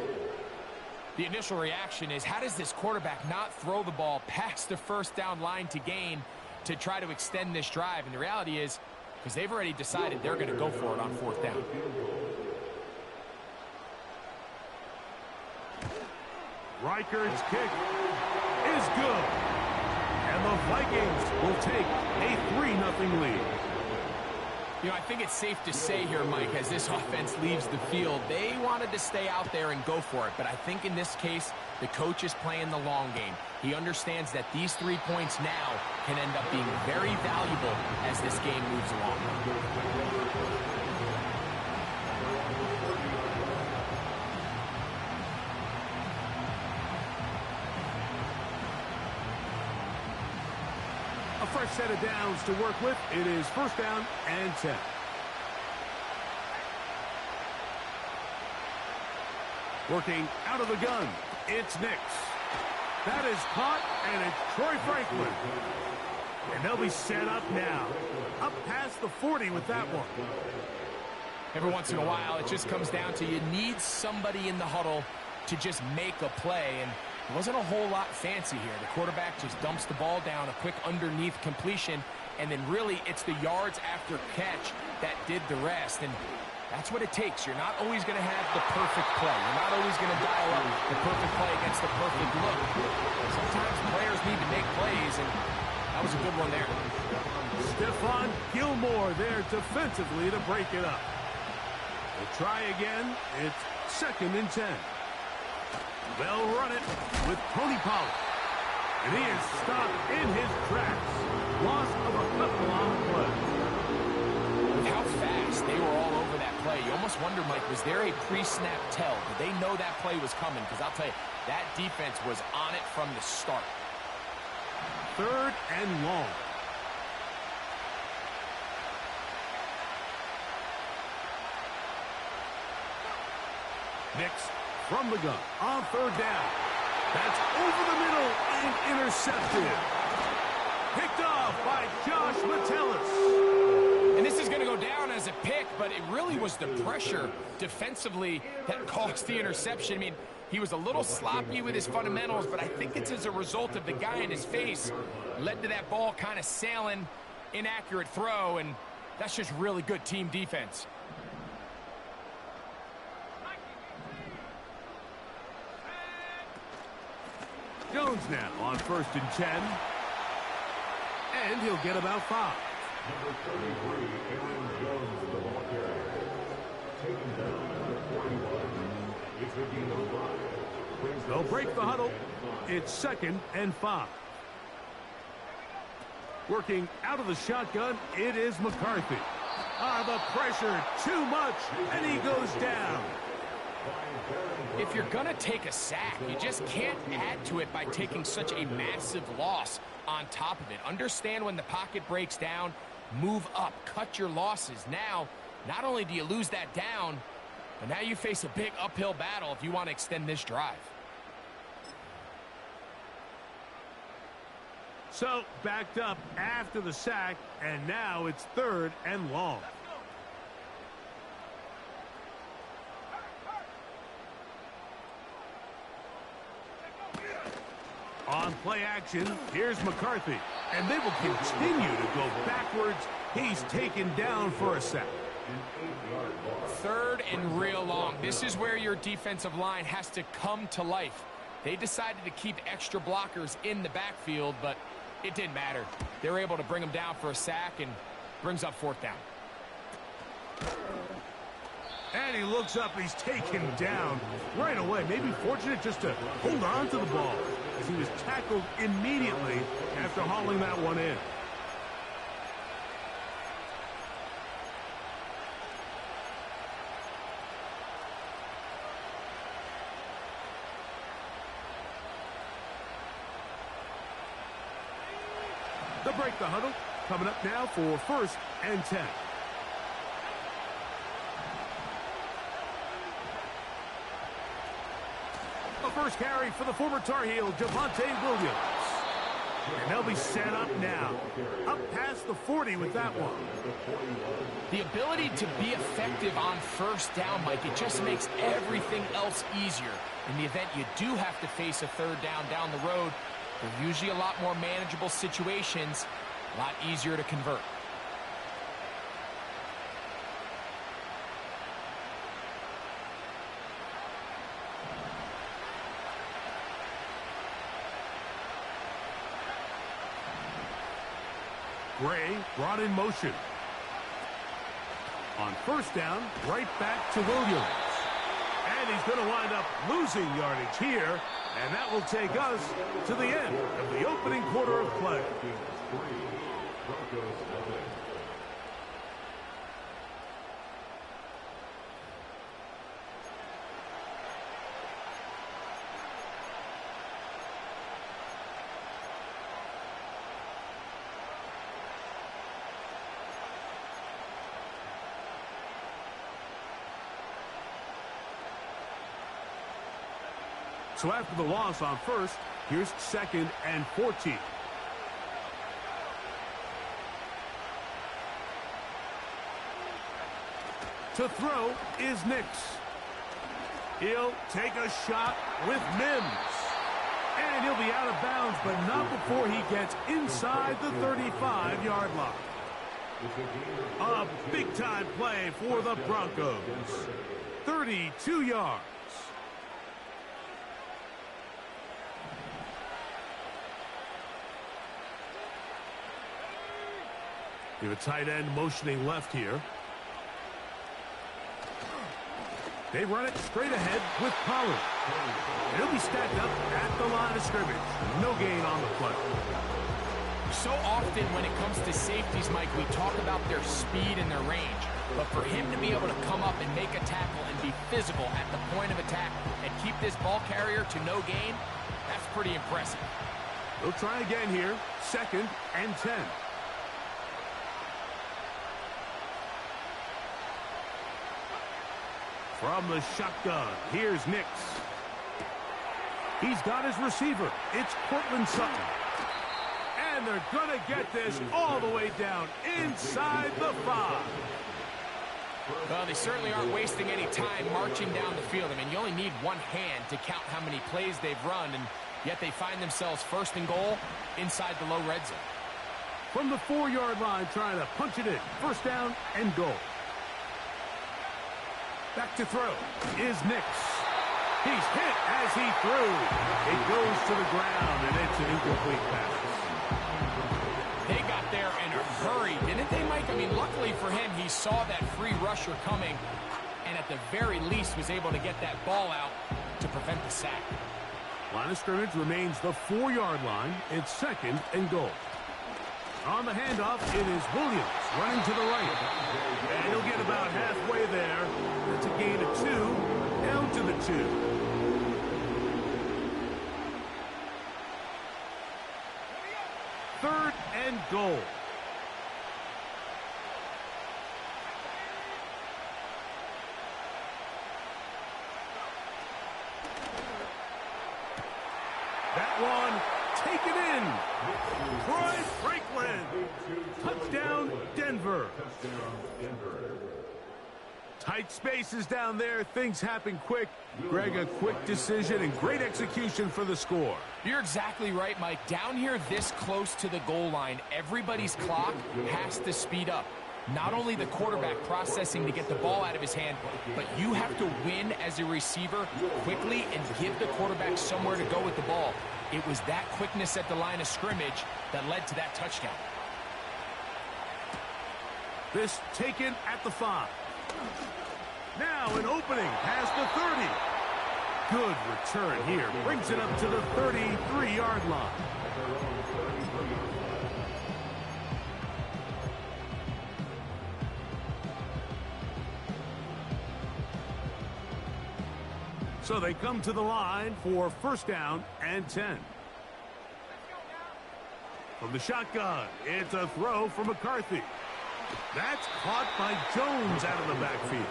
The initial reaction is, how does this quarterback not throw the ball past the 1st down line to gain to try to extend this drive? And the reality is, because they've already decided they're going to go for it on 4th down. Reichard's kick is good. And the Vikings will take a 3-0 lead. You know, I think it's safe to say here, Mike, as this offense leaves the field, they wanted to stay out there and go for it. But I think in this case, the coach is playing the long game. He understands that these 3 points now can end up being very valuable as this game moves along. A fresh set of downs to work with. It is 1st down and 10. Working out of the gun, it's Nix. That is caught, and it's Troy Franklin. And they'll be set up now. Up past the 40 with that one. Every once in a while, it just comes down to you need somebody in the huddle to just make a play, and it wasn't a whole lot fancy here. The quarterback just dumps the ball down, a quick underneath completion, and then really it's the yards after catch that did the rest. And that's what it takes. You're not always going to have the perfect play. You're not always going to dial up the perfect play against the perfect look. Sometimes players need to make plays, and that was a good one there. Stephon Gilmore there defensively to break it up. We'll try again. It's 2nd and 10. They'll run it with Tony Pollard. And he is stopped in his tracks. Loss of a couple on the play. With how fast they were all over that play, you almost wonder, Mike, was there a pre-snap tell? Did they know that play was coming? Because I'll tell you, that defense was on it from the start. 3rd and long. Nix from the gun on 3rd down. That's over the middle and intercepted. Picked off by Josh Metellus. And this is going to go down as a pick, but it really was the pressure defensively that caused the interception. I mean, he was a little sloppy with his fundamentals, but I think it's as a result of the guy in his face led to that ball kind of sailing, inaccurate throw, and that's just really good team defense. Jones now on 1st and 10. And he'll get about 5. Number 33, Aaron Jones, the ball carrier. Taken down at 41. It's a gain of 5. They'll break the huddle. It's 2nd and 5. Working out of the shotgun, it is McCarthy. The pressure, too much, and he goes down. If you're going to take a sack, you just can't add to it by taking such a massive loss on top of it. Understand when the pocket breaks down, move up, cut your losses. Now, not only do you lose that down, but now you face a big uphill battle if you want to extend this drive. So, backed up after the sack, and now it's 3rd and long. On play action, here's McCarthy. And they will continue to go backwards. He's taken down for a sack. 3rd and real long. This is where your defensive line has to come to life. They decided to keep extra blockers in the backfield, but it didn't matter. They were able to bring him down for a sack and brings up 4th down. And he looks up, he's taken down right away. Maybe fortunate just to hold on to the ball as he was tackled immediately after hauling that one in. They'll break the huddle. Coming up now for 1st and 10. The first carry for the former Tar Heel, Javonte Williams. And they'll be set up now. Up past the 40 with that one. The ability to be effective on 1st down, Mike, it just makes everything else easier. In the event you do have to face a 3rd down the road, they're usually a lot more manageable situations, a lot easier to convert. Gray brought in motion. On 1st down, right back to Williams. And he's going to wind up losing yardage here. And that will take us to the end of the opening quarter of play. So after the loss on 1st, here's 2nd and 14. To throw is Nix. He'll take a shot with Mims. And he'll be out of bounds, but not before he gets inside the 35-yard line. A big-time play for the Broncos. 32 yards. We have a tight end motioning left here. They run it straight ahead with Pollard. He'll be stacked up at the line of scrimmage. No gain on the play. So often when it comes to safeties, Mike, we talk about their speed and their range. But for him to be able to come up and make a tackle and be physical at the point of attack and keep this ball carrier to no gain, that's pretty impressive. They'll try again here. 2nd and 10. From the shotgun, here's Nix. He's got his receiver. It's Cortland Sutton. And they're going to get this all the way down inside the 5. Well, they certainly aren't wasting any time marching down the field. I mean, you only need one hand to count how many plays they've run, and yet they find themselves 1st and goal inside the low red zone. From the 4-yard line, trying to punch it in. 1st down and goal. Back to throw is Nix. He's hit as he threw. It goes to the ground, and it's an incomplete pass. They got there in a hurry, didn't they, Mike? I mean, luckily for him, he saw that free rusher coming, and at the very least was able to get that ball out to prevent the sack. Line of scrimmage remains the 4-yard line. It's 2nd and goal. On the handoff, it is Williams running to the right. And he'll get about halfway there. That's a gain of 2, down to the 2. Third and goal. That one taken in. Troy Franklin. Touchdown, Denver. Tight spaces down there. Things happen quick. Greg, a quick decision and great execution for the score. You're exactly right, Mike. Down here this close to the goal line, everybody's clock has to speed up. Not only the quarterback processing to get the ball out of his hand, but you have to win as a receiver quickly and give the quarterback somewhere to go with the ball. It was that quickness at the line of scrimmage that led to that touchdown. This taken at the 5. Now an opening past the 30. Good return here. Brings it up to the 33-yard line. So they come to the line for first down and 10. From the shotgun, it's a throw from McCarthy. That's caught by Jones out of the backfield.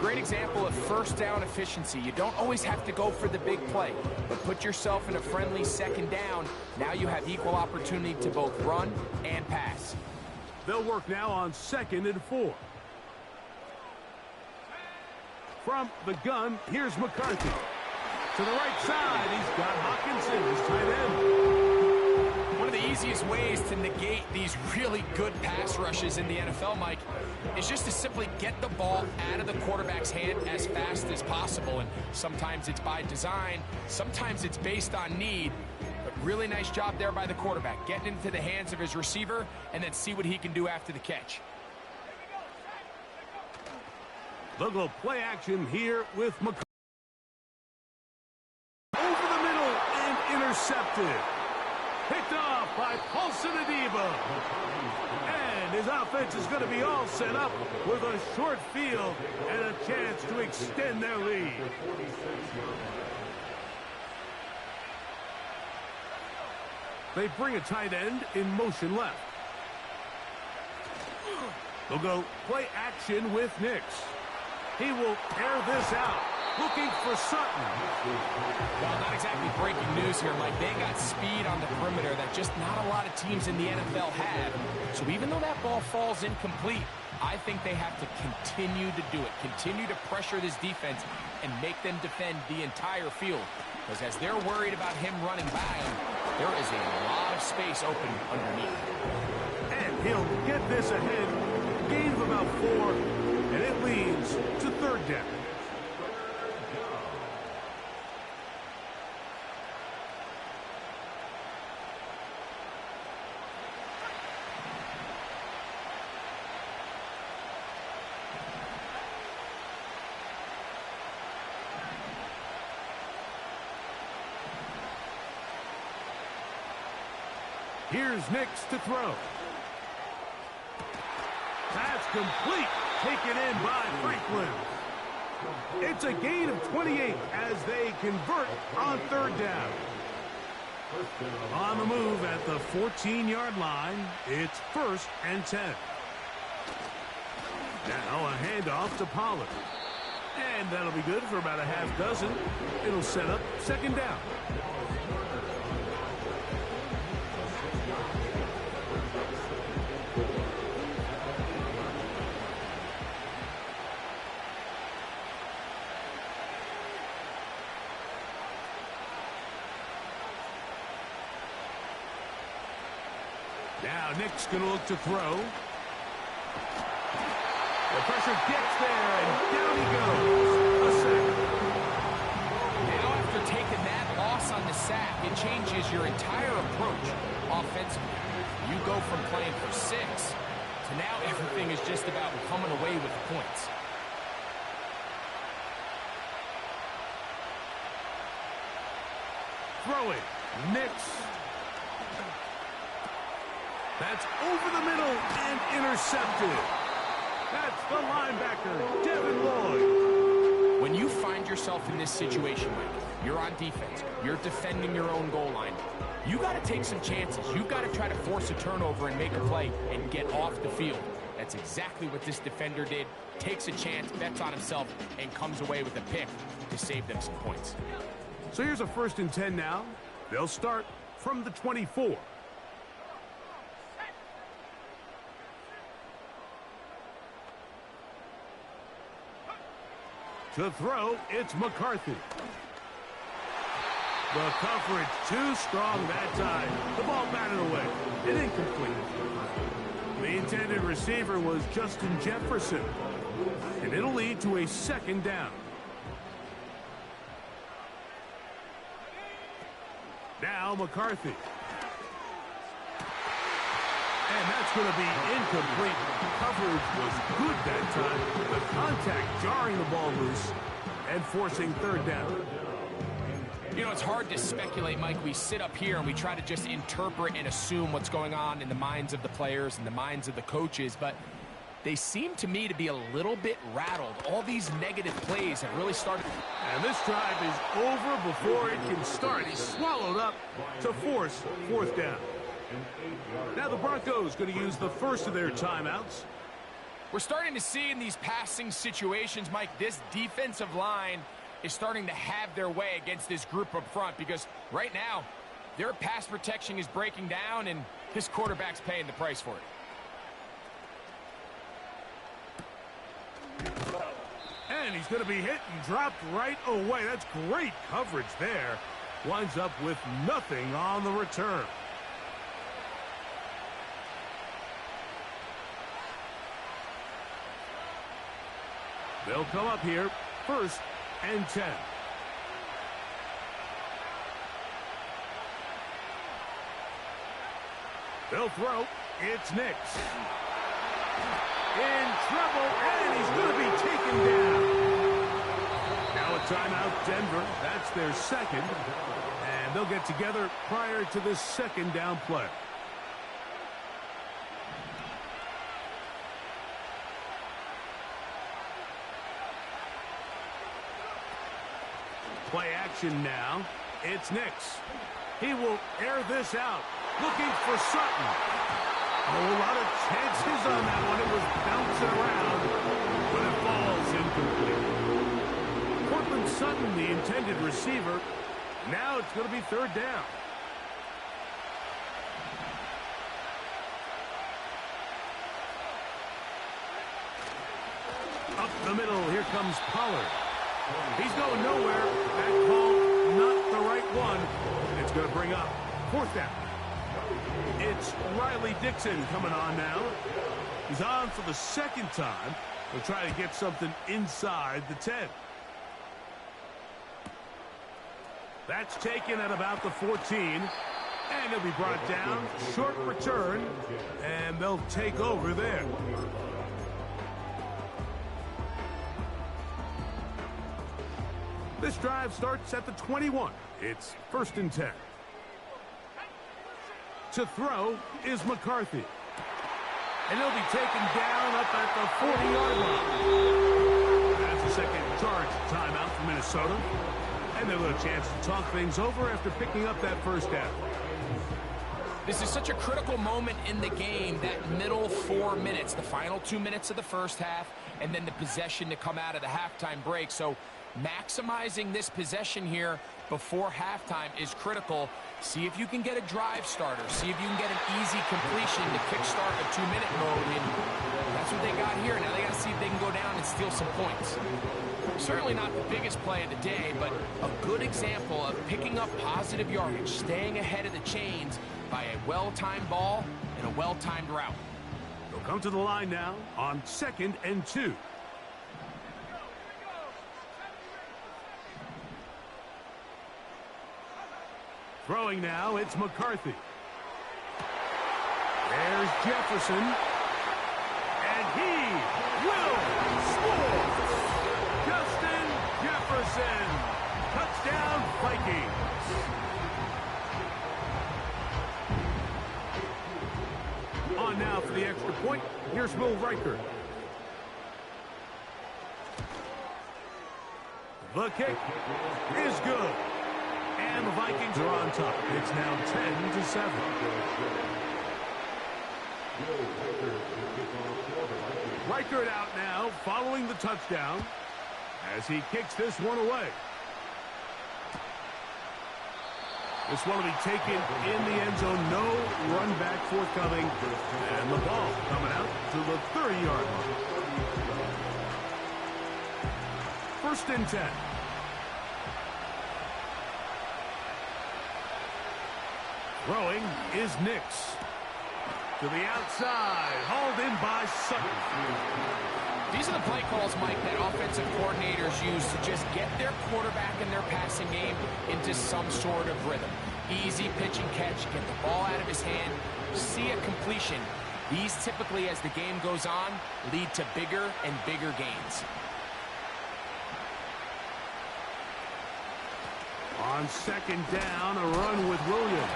Great example of first down efficiency. You don't always have to go for the big play, but put yourself in a friendly second down. Now you have equal opportunity to both run and pass. They'll work now on 2nd and 4. From the gun, here's McCarthy. To the right side, he's got Hawkinson, his tight end. One of the easiest ways to negate these really good pass rushes in the NFL, Mike, is just to simply get the ball out of the quarterback's hand as fast as possible. And sometimes it's by design, sometimes it's based on need. But really nice job there by the quarterback, getting into the hands of his receiver and then see what he can do after the catch. They'll go play action here with McCarthy. Over the middle and intercepted. Picked off by Paulson Adebo. And his offense is going to be all set up with a short field and a chance to extend their lead. They bring a tight end in motion left. They'll go play action with Nix. He will air this out, looking for Sutton. Well, not exactly breaking news here, Mike. They got speed on the perimeter that just not a lot of teams in the NFL have. So even though that ball falls incomplete, I think they have to continue to do it, continue to pressure this defense and make them defend the entire field. Because as they're worried about him running by them, there is a lot of space open underneath. And he'll get this ahead, gain of about 4. And it leads to third down. Here's Nix to throw. That's complete. Taken in by Franklin. It's a gain of 28 as they convert on third down. On the move at the 14-yard line, it's 1st and 10. Now a handoff to Pollard. And that'll be good for about a half dozen. It'll set up 2nd down. Now Nick's going to look to throw. The pressure gets there, and down he goes. A sack. Now after taking that loss on the sack, it changes your entire approach offensively. You go from playing for 6 to now everything is just about coming away with points. Throwing. Nix. That's over the middle and intercepted. That's the linebacker, Devin Lloyd. When you find yourself in this situation, Mike, you're on defense, you're defending your own goal line, you got to take some chances. You've got to try to force a turnover and make a play and get off the field. That's exactly what this defender did. Takes a chance, bets on himself, and comes away with a pick to save them some points. So here's a 1st and 10 now. They'll start from the 24. To throw, it's McCarthy. The coverage too strong that time. The ball batted away. It incomplete. The intended receiver was Justin Jefferson. And it'll lead to a 2nd down. Now McCarthy. And that's going to be incomplete. Coverage was good that time. The contact jarring the ball loose and forcing 3rd down. You know, it's hard to speculate, Mike. We sit up here and we try to just interpret and assume what's going on in the minds of the players and the minds of the coaches, but they seem to me to be a little bit rattled. All these negative plays have really started. And this drive is over before it can start. He's swallowed up to force 4th down. Now the Broncos going to use the first of their timeouts. We're starting to see in these passing situations, Mike, this defensive line is starting to have their way against this group up front, because right now their pass protection is breaking down and this quarterback's paying the price for it. And he's going to be hit and dropped right away. That's great coverage there. Winds up with nothing on the return. They'll come up here, 1st and 10. They'll throw. It's Nix. In trouble, and he's going to be taken down. Now a timeout, Denver. That's their 2nd. And they'll get together prior to this 2nd down play. Play action now. It's Nix. He will air this out. Looking for Sutton. A lot of chances on that one. It was bouncing around, but it falls incomplete. Cortland Sutton, the intended receiver. Now it's going to be 3rd down. Up the middle, here comes Pollard. He's going nowhere. That call, not the right one. It's going to bring up 4th down. It's Riley Dixon coming on now. He's on for the 2nd time. He'll try to get something inside the 10. That's taken at about the 14. And he'll be brought down. Short return. And they'll take over there. This drive starts at the 21. It's 1st and 10. To throw is McCarthy. And he'll be taken down up at the 40-yard line. That's the 2nd charge timeout for Minnesota. And they'll have a chance to talk things over after picking up that 1st down. This is such a critical moment in the game, that middle 4 minutes, the final 2 minutes of the 1st half, and then the possession to come out of the halftime break. So maximizing this possession here before halftime is critical. See if you can get a drive starter. See if you can get an easy completion to kickstart a 2-minute mode. And that's what they got here. Now they got to see if they can go down and steal some points. Certainly not the biggest play of the day, but a good example of picking up positive yardage, staying ahead of the chains by a well-timed ball and a well-timed route. They'll come to the line now on 2nd and 2. Throwing now, it's McCarthy. There's Jefferson. And he will score! Justin Jefferson! Touchdown, Vikings! off for the extra point. Here's Will Riker. The kick is good. And the Vikings are on top. It's now 10-7. Reichert out now, following the touchdown, as he kicks this one away. This one will be taken in the end zone. No run back forthcoming. And the ball coming out to the 30-yard line. 1st and 10. Throwing is Nix. To the outside, hauled in by Sutton. These are the play calls, Mike, that offensive coordinators use to just get their quarterback and their passing game into some sort of rhythm. Easy pitch and catch, get the ball out of his hand, see a completion. These typically, as the game goes on, lead to bigger and bigger gains. On 2nd down, a run with Williams.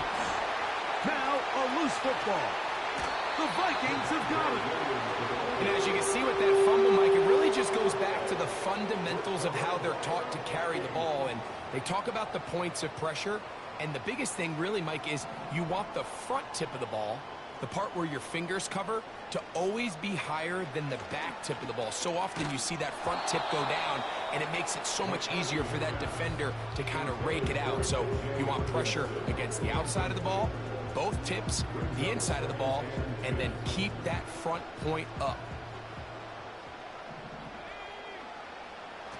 Now a loose football. The Vikings have got it. And as you can see with that fumble, Mike, it really just goes back to the fundamentals of how they're taught to carry the ball. And they talk about the points of pressure. And the biggest thing really, Mike, is you want the front tip of the ball, the part where your fingers cover, to always be higher than the back tip of the ball. So often you see that front tip go down, and it makes it so much easier for that defender to kind of rake it out. So you want pressure against the outside of the ball, both tips, the inside of the ball, and then keep that front point up.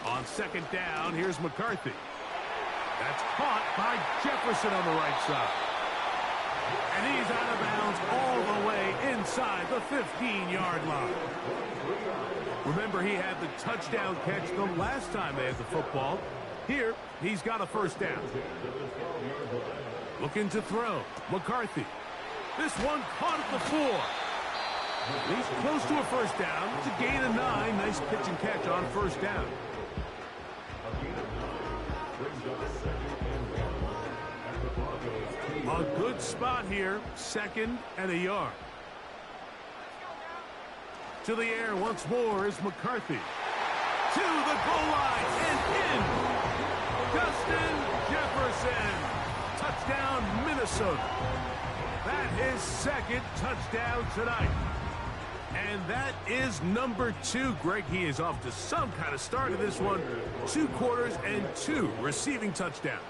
On 2nd down, here's McCarthy. That's caught by Jefferson on the right side. And he's out of bounds all the way inside the 15-yard line. Remember, he had the touchdown catch the last time they had the football. Here, he's got a 1st down. Looking to throw. McCarthy. This one caught at the 4. He's close to a 1st down. It's a gain of 9. Nice pitch and catch on 1st down. A good spot here. 2nd and a yard. To the air once more is McCarthy. To the goal line and in. Justin Jefferson. Touchdown, Minnesota. That is 2nd touchdown tonight. And that is number 2. Greg, he is off to some kind of start in this one. 2 quarters and 2 receiving touchdowns.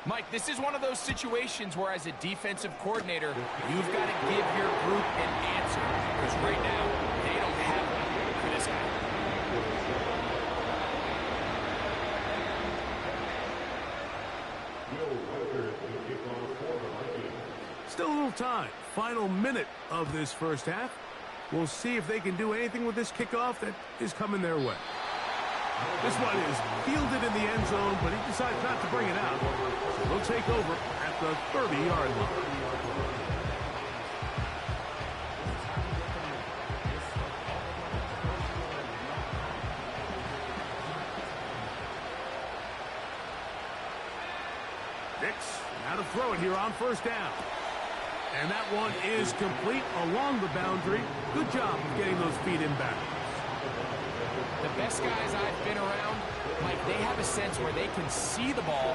Mike, this is one of those situations where, as a defensive coordinator, you've got to give your group an answer. Because right now, they don't have one for this guy. Still a little time. Final minute of this 1st half. We'll see if they can do anything with this kickoff that is coming their way. This one is fielded in the end zone, but he decides not to bring it out. So they'll take over at the 30-yard line. Nix, now to throw it here on 1st down. And that one is complete along the boundary. Good job of getting those feet in bounds. The best guys I've been around, Mike, they have a sense where they can see the ball,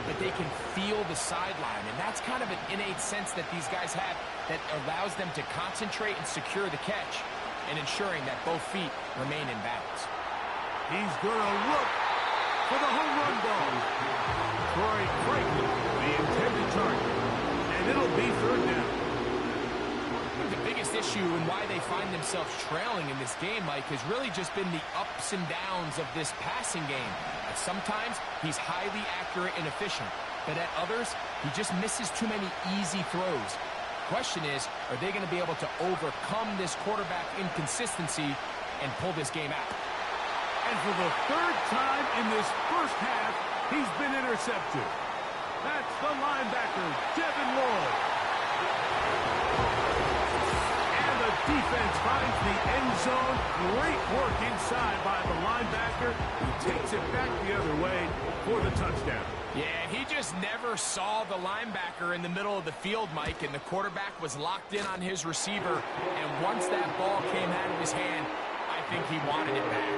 but they can feel the sideline. And that's kind of an innate sense that these guys have that allows them to concentrate and secure the catch and ensuring that both feet remain in bounds. He's going to look for the home run ball. Troy Franklin, the intended target. And it'll be 3rd down. The biggest issue and why they find themselves trailing in this game, Mike, has really just been the ups and downs of this passing game. At sometimes, he's highly accurate and efficient, but at others, he just misses too many easy throws. Question is, are they going to be able to overcome this quarterback inconsistency and pull this game out? And for the 3rd time in this 1st half, he's been intercepted. That's the linebacker, Devin Lloyd. And the Defense finds the end zone. Great work inside by the linebacker, who takes it back the other way for the touchdown. Yeah, he just never saw the linebacker in the middle of the field, Mike, and the quarterback was locked in on his receiver, and once that ball came out of his hand, I think he wanted it back.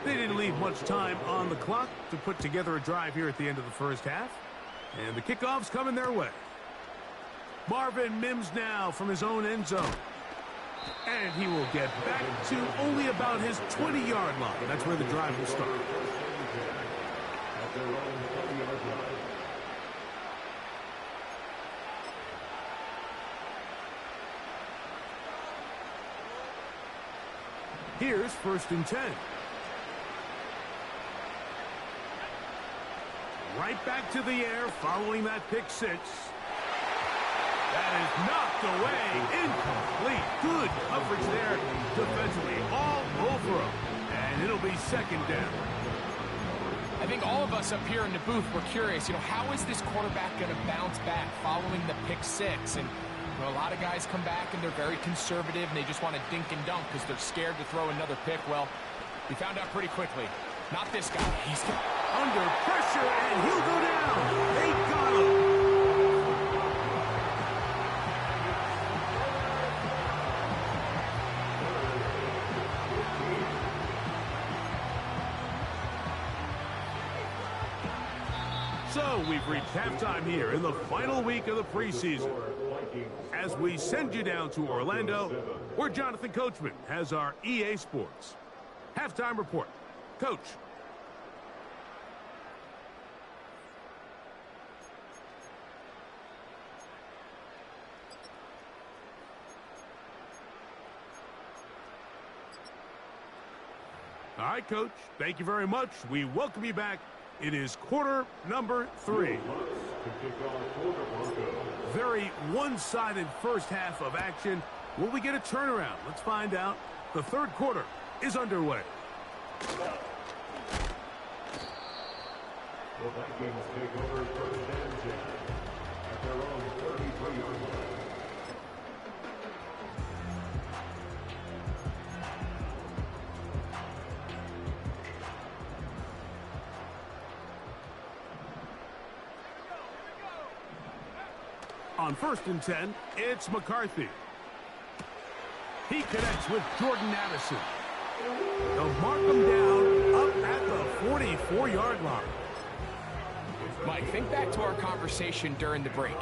They didn't leave much time on the clock to put together a drive here at the end of the first half, and the kickoff's coming their way. Marvin Mims now from his own end zone. And he will get back to only about his 20-yard line. That's where the drive will start. Here's 1st and 10. Right back to the air following that pick six. That is knocked away. Incomplete. Good coverage there defensively. All over him. And it'll be 2nd down. I think all of us up here in the booth were curious, how is this quarterback going to bounce back following the pick six? And a lot of guys come back and they're very conservative and they just want to dink and dunk because they're scared to throw another pick. Well, we found out pretty quickly. Not this guy. He's under pressure and he'll go down. They got him. So we've reached halftime here in the final week of the preseason. As we send you down to Orlando, where Jonathan Coachman has our EA Sports halftime report. Coach. All right, Coach. Thank you very much. We welcome you back. It is quarter number 3. Very one-sided first half of action. Will we get a turnaround? Let's find out. The 3rd quarter is underway. The Vikings take over 1st and 10 at their own 33-yard line. On 1st and 10, it's McCarthy. He connects with Jordan Addison. They'll mark him down up at the 44-yard line. Mike, think back to our conversation during the break.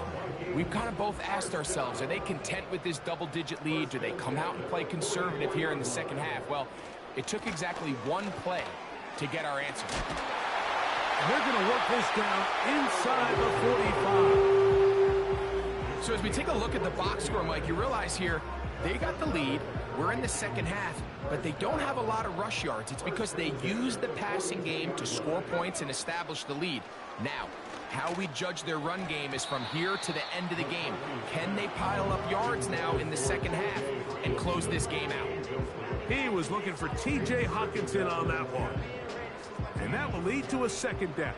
We've kind of both asked ourselves, are they content with this double-digit lead? Do they come out and play conservative here in the second half? Well, it took exactly one play to get our answer. And they're going to work this down inside the 45. So as we take a look at the box score, Mike, you realize here, they got the lead. We're in the second half, but they don't have a lot of rush yards. It's because they use the passing game to score points and establish the lead. Now, how we judge their run game is from here to the end of the game. Can they pile up yards now in the second half and close this game out? He was looking for T.J. Hawkinson on that one. And that will lead to a 2nd down.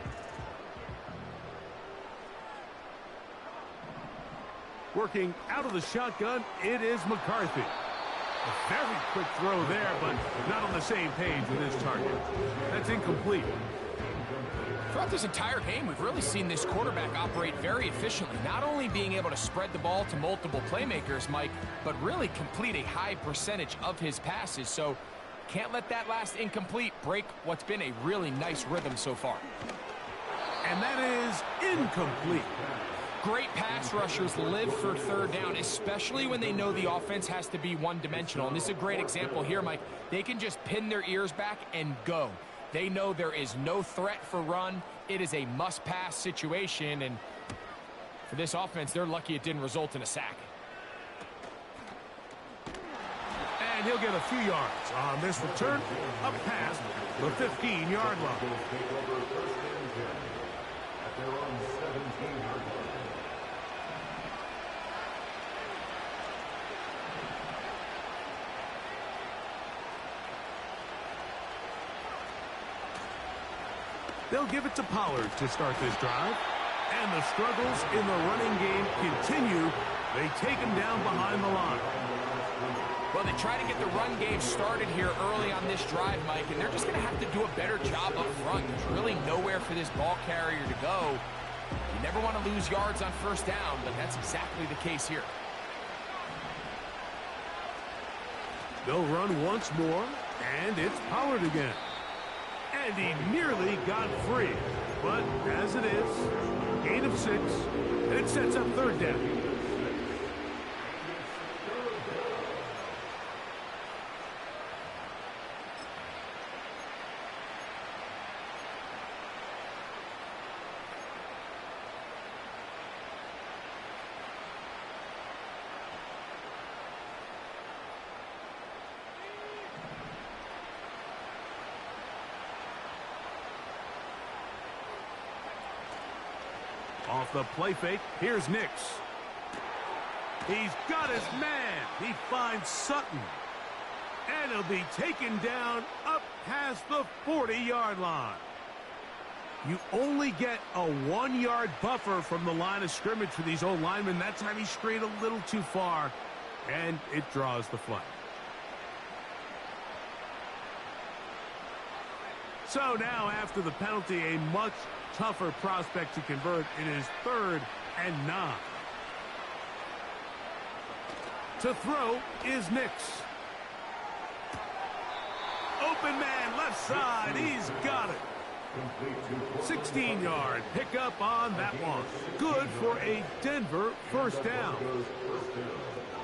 Working out of the shotgun, it is McCarthy. A very quick throw there, but not on the same page with his target. That's incomplete. Throughout this entire game, we've really seen this quarterback operate very efficiently, not only being able to spread the ball to multiple playmakers, Mike, but really complete a high percentage of his passes. So can't let that last incomplete break what's been a really nice rhythm so far. And that is incomplete. Great pass rushers live for 3rd down, especially when they know the offense has to be one-dimensional. And this is a great example here, Mike. They can just pin their ears back and go. They know there is no threat for run. It is a must-pass situation, and for this offense, they're lucky it didn't result in a sack. And he'll get a few yards on this return up past the 15-yard line. They'll give it to Pollard to start this drive. And the struggles in the running game continue. They take him down behind the line. Well, they try to get the run game started here early on this drive, Mike, and they're just going to have to do a better job up front. There's really nowhere for this ball carrier to go. You never want to lose yards on first down, but that's exactly the case here. They'll run once more, and it's Pollard again. And he nearly got free. But as it is, gain of 6, and it sets up third down. Off the play fake, here's Nix. He's got his man. He finds Sutton. And he'll be taken down up past the 40-yard line. You only get a 1-yard buffer from the line of scrimmage for these old linemen. That time he strayed a little too far, and it draws the flag. So now, after the penalty, a much tougher prospect to convert. It is 3rd and 9. To throw is Nix. Open man, left side. He's got it. 16-yard pickup on that one. Good for a Denver first down.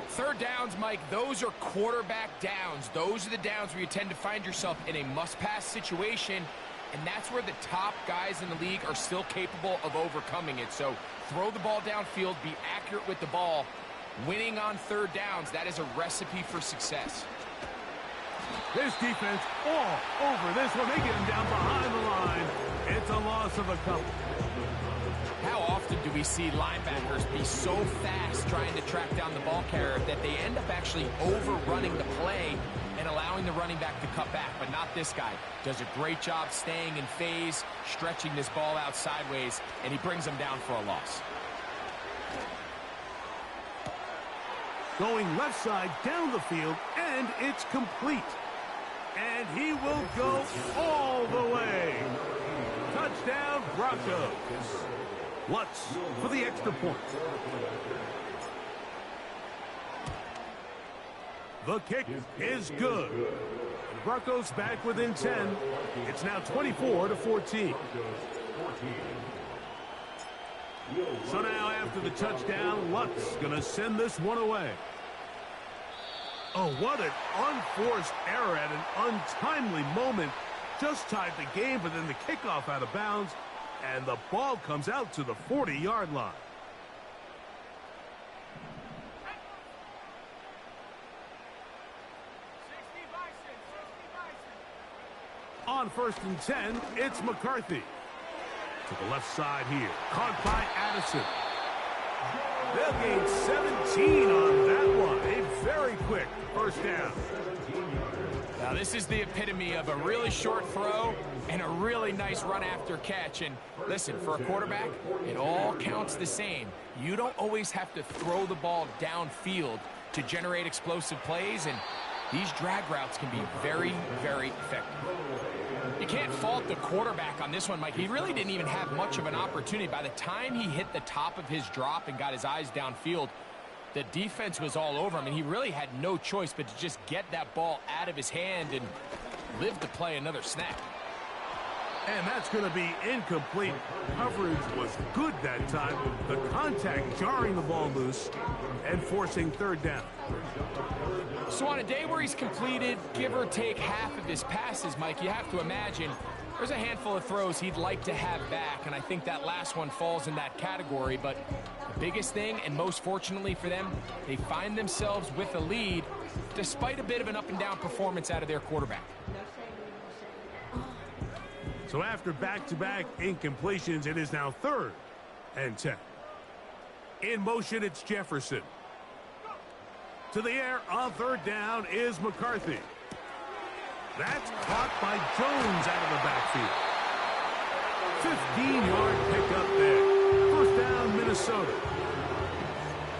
Third downs, Mike, those are quarterback downs. Those are the downs where you tend to find yourself in a must-pass situation, and that's where the top guys in the league are still capable of overcoming it. So throw the ball downfield, be accurate with the ball. Winning on third downs, that is a recipe for success. This defense all over this one. They get him down behind the line. It's a loss of a couple. How often do we see linebackers be so fast trying to track down the ball carrier that they end up actually overrunning the play and allowing the running back to cut back? But not this guy. Does a great job staying in phase, stretching this ball out sideways, and he brings them down for a loss. Going left side down the field, and it's complete. And he will go all the way. Touchdown, Broncos. Lutz for the extra point. The kick is good. The Broncos back within 10. It's now 24-14. So now after the touchdown, Lutz going to send this one away. Oh, what an unforced error at an untimely moment. Just tied the game, but then the kickoff out of bounds, and the ball comes out to the 40-yard line. On 1st and 10, it's McCarthy. To the left side here, caught by Addison. They'll gain 17 on that one. A very quick first down. Now this is the epitome of a really short throw and a really nice run after catch. And listen, for a quarterback, it all counts the same. You don't always have to throw the ball downfield to generate explosive plays, and these drag routes can be very, very effective. You can't fault the quarterback on this one, Mike. He really didn't even have much of an opportunity. By the time he hit the top of his drop and got his eyes downfield, the defense was all over him, and he really had no choice but to just get that ball out of his hand and live to play another snap. And that's going to be incomplete. Coverage was good that time. The contact jarring the ball loose and forcing third down. So on a day where he's completed, give or take half of his passes, Mike, you have to imagine there's a handful of throws he'd like to have back, and I think that last one falls in that category. But the biggest thing, and most fortunately for them, they find themselves with a lead despite a bit of an up-and-down performance out of their quarterback. So after back-to-back incompletions, it is now 3rd and 10. In motion, it's Jefferson. To the air on third down is McCarthy. That's caught by Jones out of the backfield. 15-yard pickup there. First down, Minnesota.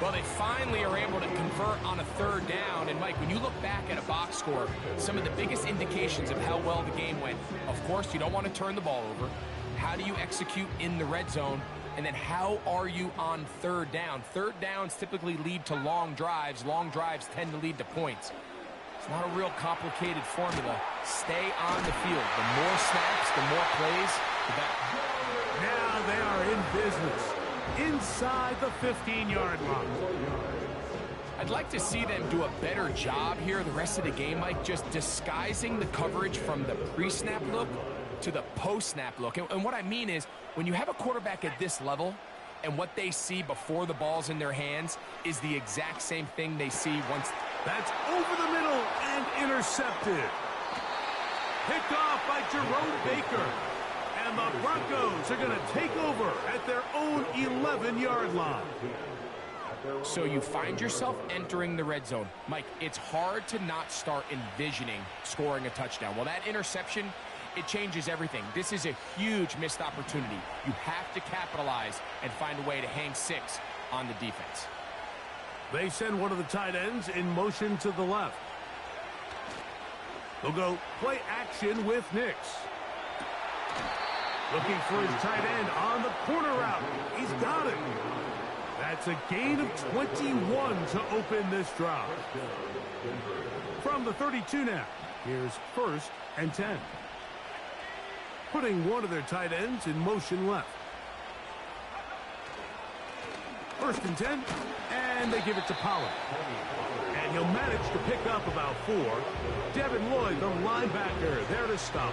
Well, they finally are able to convert on a third down. And, Mike, when you look back at a box score, some of the biggest indications of how well the game went, of course, you don't want to turn the ball over. How do you execute in the red zone? And then how are you on third down? Third downs typically lead to long drives. Long drives tend to lead to points. It's not a real complicated formula. Stay on the field. The more snaps, the more plays, the better. Now they are in business inside the 15-yard line. I'd like to see them do a better job here the rest of the game, Mike, just disguising the coverage from the pre-snap look to the post-snap look. And what I mean is, when you have a quarterback at this level and what they see before the ball's in their hands is the exact same thing they see once. That's over the middle and intercepted. Picked off by Jerome Baker. And the Broncos are going to take over at their own 11-yard line. So you find yourself entering the red zone. Mike, it's hard to not start envisioning scoring a touchdown. Well, that interception, it changes everything. This is a huge missed opportunity. You have to capitalize and find a way to hang 6 on the defense. They send one of the tight ends in motion to the left. They'll go play action with Nix. Looking for his tight end on the corner route. He's got it. That's a gain of 21 to open this drive. From the 32 now, here's 1st and 10. Putting one of their tight ends in motion left. 1st and 10, and they give it to Pollard. And he'll manage to pick up about 4. Devin Lloyd, the linebacker, there to stop.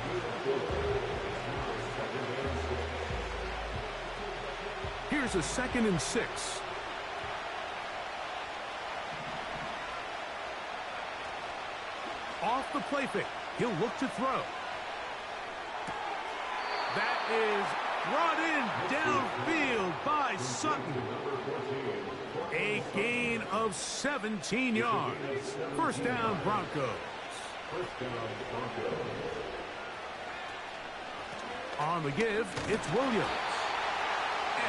Here's a 2nd and 6. Off the play fake, he'll look to throw. That is brought in downfield by Sutton. A gain of 17 yards. 1st down, Broncos. On the give, it's Williams.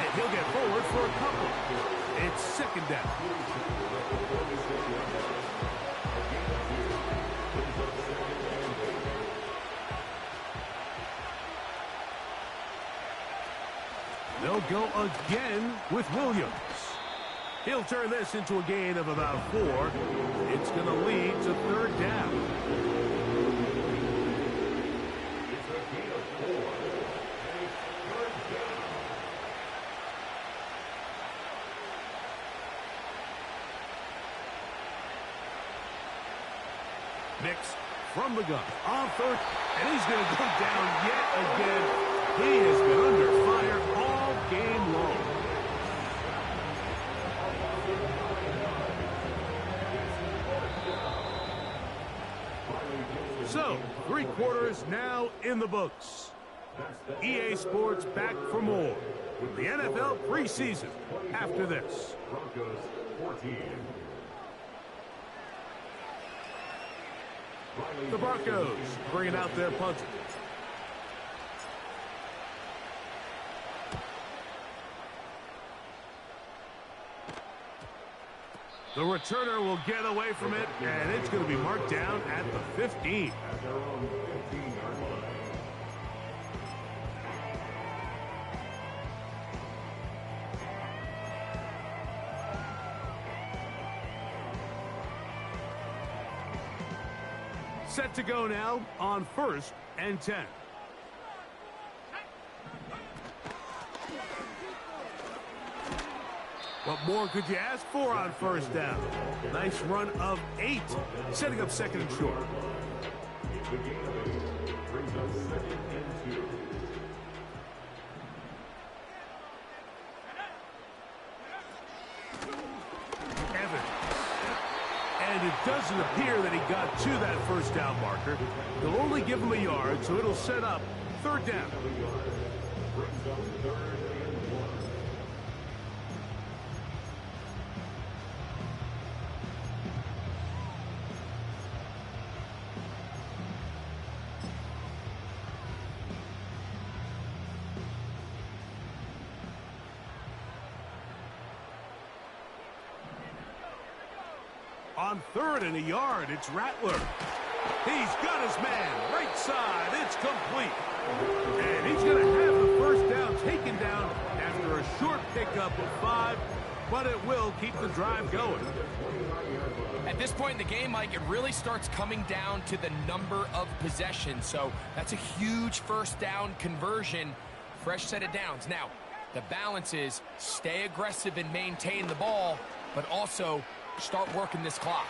And he'll get forward for a couple. It's 2nd down. They'll go again with Williams. He'll turn this into a gain of about 4. It's going to lead to 3rd down. Nix from the gun on 3rd, and he's going to go down yet again. He has been under fire all game long. So, 3 quarters now in the books. EA Sports back for more. The NFL preseason after this. Broncos 14. The Broncos bringing out their punter. The returner will get away from it, and it's going to be marked down at the 15. At their own 15-yard line. Set to go now on 1st and 10. What more could you ask for on 1st down? Nice run of 8, setting up 2nd and short. The gain of 8 brings us 2nd and 2. Evans. And it doesn't appear that he got to that 1st down marker. They'll only give him a yard, so it'll set up 3rd down. Brings up 3rd and 1. On 3rd and a yard, it's Rattler. He's got his man. Right side. It's complete. And he's going to have the first down taken down after a short pickup of 5, but it will keep the drive going. At this point in the game, Mike, it really starts coming down to the number of possessions. So that's a huge first down conversion. Fresh set of downs. Now, the balance is stay aggressive and maintain the ball, but also start working this clock.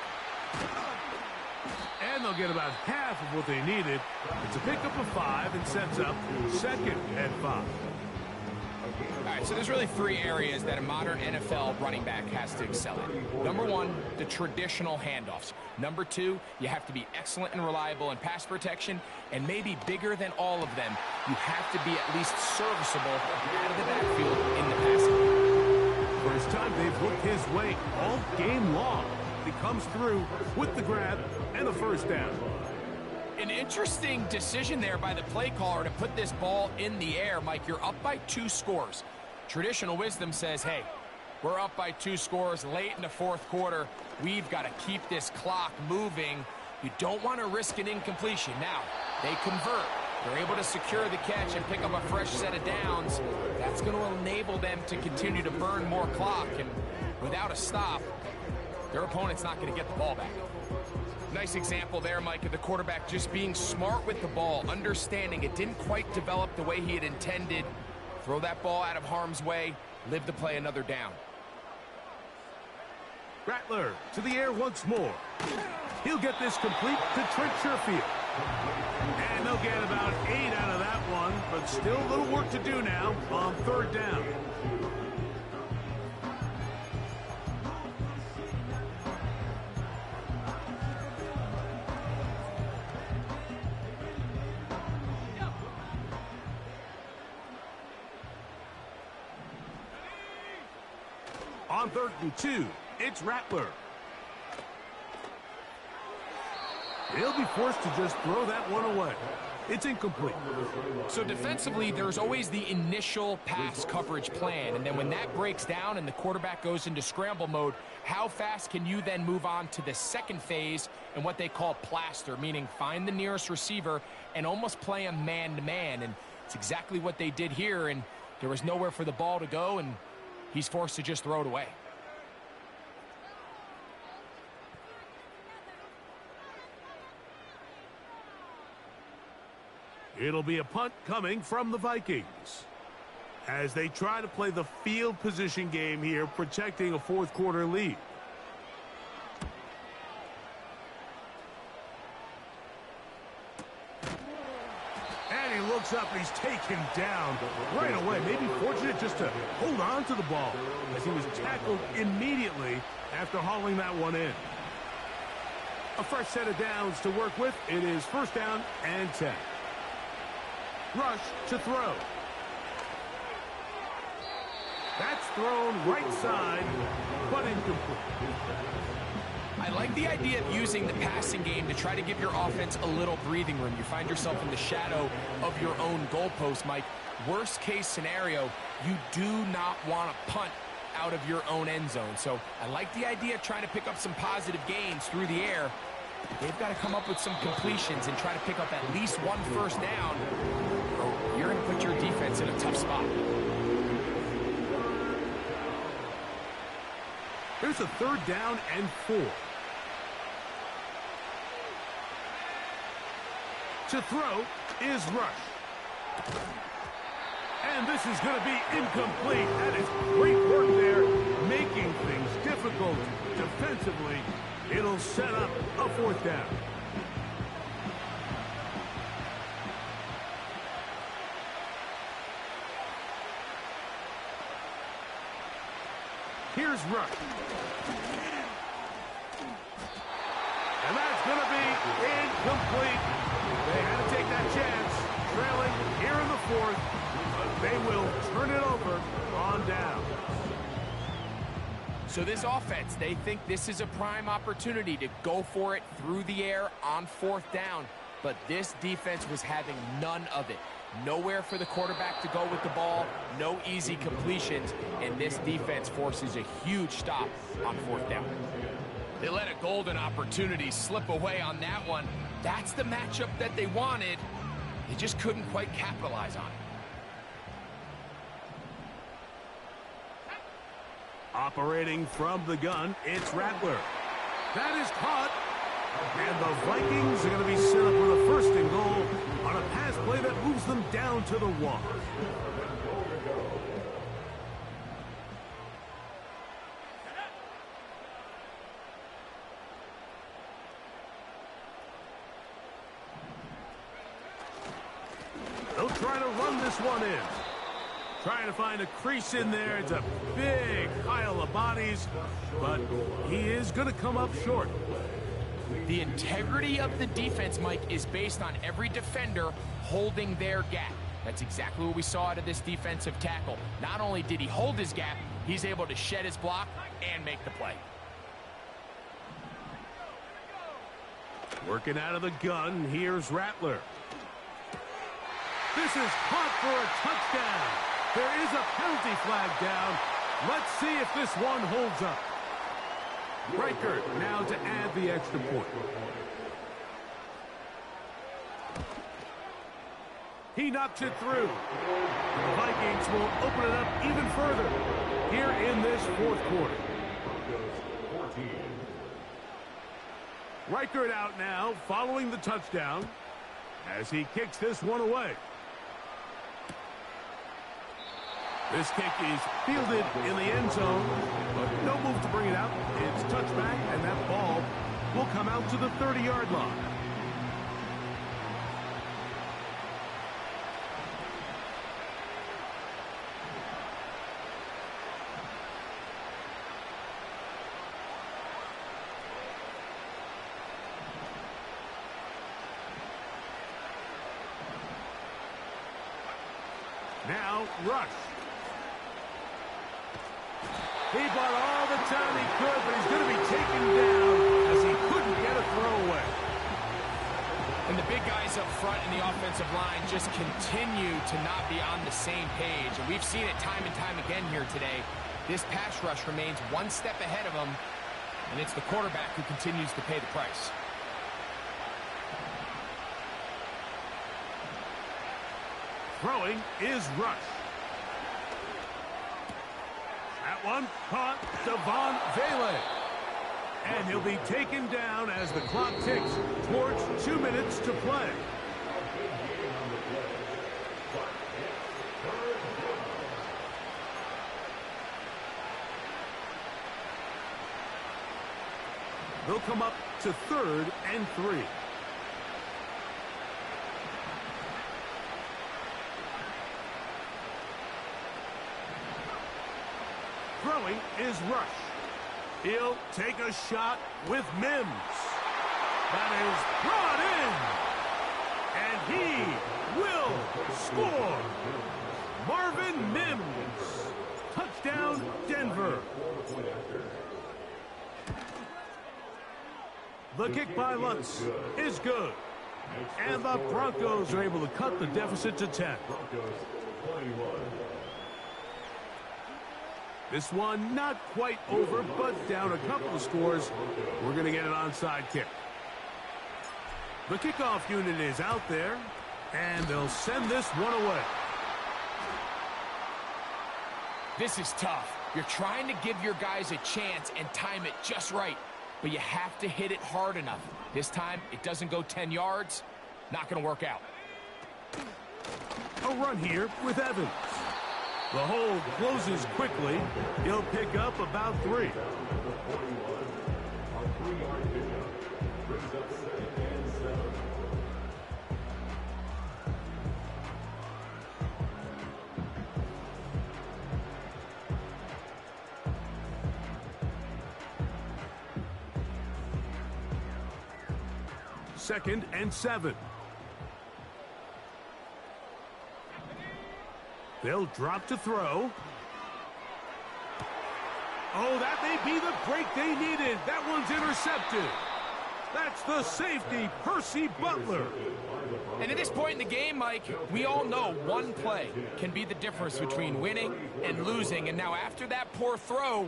And they'll get about half of what they needed. It's a pickup of 5 and sets up 2nd and 5. All right, so there's really 3 areas that a modern NFL running back has to excel in. Number 1, the traditional handoffs. Number 2, you have to be excellent and reliable in pass protection. And maybe bigger than all of them, you have to be at least serviceable out of the backfield in the passing game. First time they've looked his way all game long. He comes through with the grab and a first down. An interesting decision there by the play caller to put this ball in the air. Mike, you're up by 2 scores. Traditional wisdom says, hey, we're up by 2 scores late in the 4th quarter. We've got to keep this clock moving. You don't want to risk an incompletion. Now, they convert. They're able to secure the catch and pick up a fresh set of downs. That's going to enable them to continue to burn more clock. And without a stop, their opponent's not going to get the ball back. Nice example there, Mike, of the quarterback just being smart with the ball, understanding it didn't quite develop the way he had intended. Throw that ball out of harm's way, live to play another down. Rattler to the air once more. He'll get this complete to Trent Sherfield. And they'll get about 8 out of that one, but still a little work to do now on 3rd down. On 3rd and 2, it's Rattler. He'll be forced to just throw that one away. It's incomplete. So defensively, there's always the initial pass coverage plan, and then when that breaks down and the quarterback goes into scramble mode, how fast can you then move on to the second phase and what they call plaster, meaning find the nearest receiver and almost play a man-to-man, and it's exactly what they did here, and there was nowhere for the ball to go, and he's forced to just throw it away. It'll be a punt coming from the Vikings as they try to play the field position game here, protecting a 4th quarter lead. And he looks up and he's taken down right away. Maybe fortunate just to hold on to the ball as he was tackled immediately after hauling that one in. A fresh set of downs to work with. It is 1st down and 10. Rush to throw. That's thrown right side, but incomplete. I like the idea of using the passing game to try to give your offense a little breathing room. You find yourself in the shadow of your own goalpost, Mike. Worst case scenario, you do not want to punt out of your own end zone. So I like the idea of trying to pick up some positive gains through the air. They've got to come up with some completions and try to pick up at least 1 first down. You're going to put your defense in a tough spot. Here's a 3rd down and 4. To throw is Rush. And this is going to be incomplete. That is great work there, making things difficult defensively. It'll set up a 4th down. Here's Rush. And that's going to be incomplete. They had to take that chance, trailing here in the 4th, but they will turn it over on down. So this offense, they think this is a prime opportunity to go for it through the air on 4th down. But this defense was having none of it. Nowhere for the quarterback to go with the ball, no easy completions, and this defense forces a huge stop on 4th down. They let a golden opportunity slip away on that one. That's the matchup that they wanted. They just couldn't quite capitalize on it. Operating from the gun, it's Rattler. That is caught. And the Vikings are going to be set up with a 1st and goal on a pass play that moves them down to the 1. They'll try to run this one in. Trying to find a crease in there. It's a big pile of bodies, but he is going to come up short. The integrity of the defense, Mike, is based on every defender holding their gap. That's exactly what we saw out of this defensive tackle. Not only did he hold his gap, he's able to shed his block and make the play. Working out of the gun, here's Rattler. This is caught for a touchdown. There is a penalty flag down. Let's see if this one holds up. Reichert now to add the extra point. He knocks it through. The Vikings will open it up even further here in this 4th quarter. Reichert out now following the touchdown as he kicks this one away. This kick is fielded in the end zone, but no move to bring it out. It's touchback, and that ball will come out to the 30-yard line. Now, Rush. He bought all the time he could, but he's going to be taken down as he couldn't get a throwaway. And the big guys up front in the offensive line just continue to not be on the same page. And we've seen it time and time again here today. This pass rush remains one step ahead of them, and it's the quarterback who continues to pay the price. Throwing is Rush. That one caught Devon Vele. And he'll be taken down as the clock ticks towards 2 minutes to play. They'll come up to 3rd and 3. Throwing is Rush. He'll take a shot with Mims. That is brought in. And he will score. Marvin Mims. Touchdown, Denver. The kick by Lutz is good. And the Broncos are able to cut the deficit to 10. This one not quite over, but down a couple of scores. We're going to get an onside kick. The kickoff unit is out there, and they'll send this one away. This is tough. You're trying to give your guys a chance and time it just right, but you have to hit it hard enough. This time, it doesn't go 10 yards. Not going to work out. A run here with Evans. The hole closes quickly. He'll pick up about 3. Second and 7. They'll drop to throw. Oh, that may be the break they needed. That one's intercepted. That's the safety, Percy Butler. And at this point in the game, Mike, we all know one play can be the difference between winning and losing. And now after that poor throw,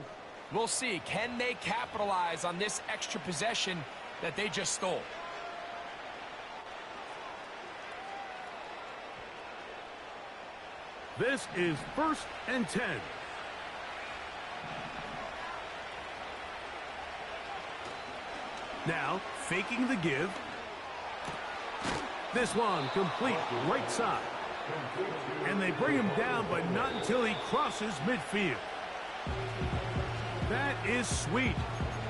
we'll see, can they capitalize on this extra possession that they just stole? This is 1st and 10. Now, faking the give. This one complete right side. And they bring him down, but not until he crosses midfield. That is sweet.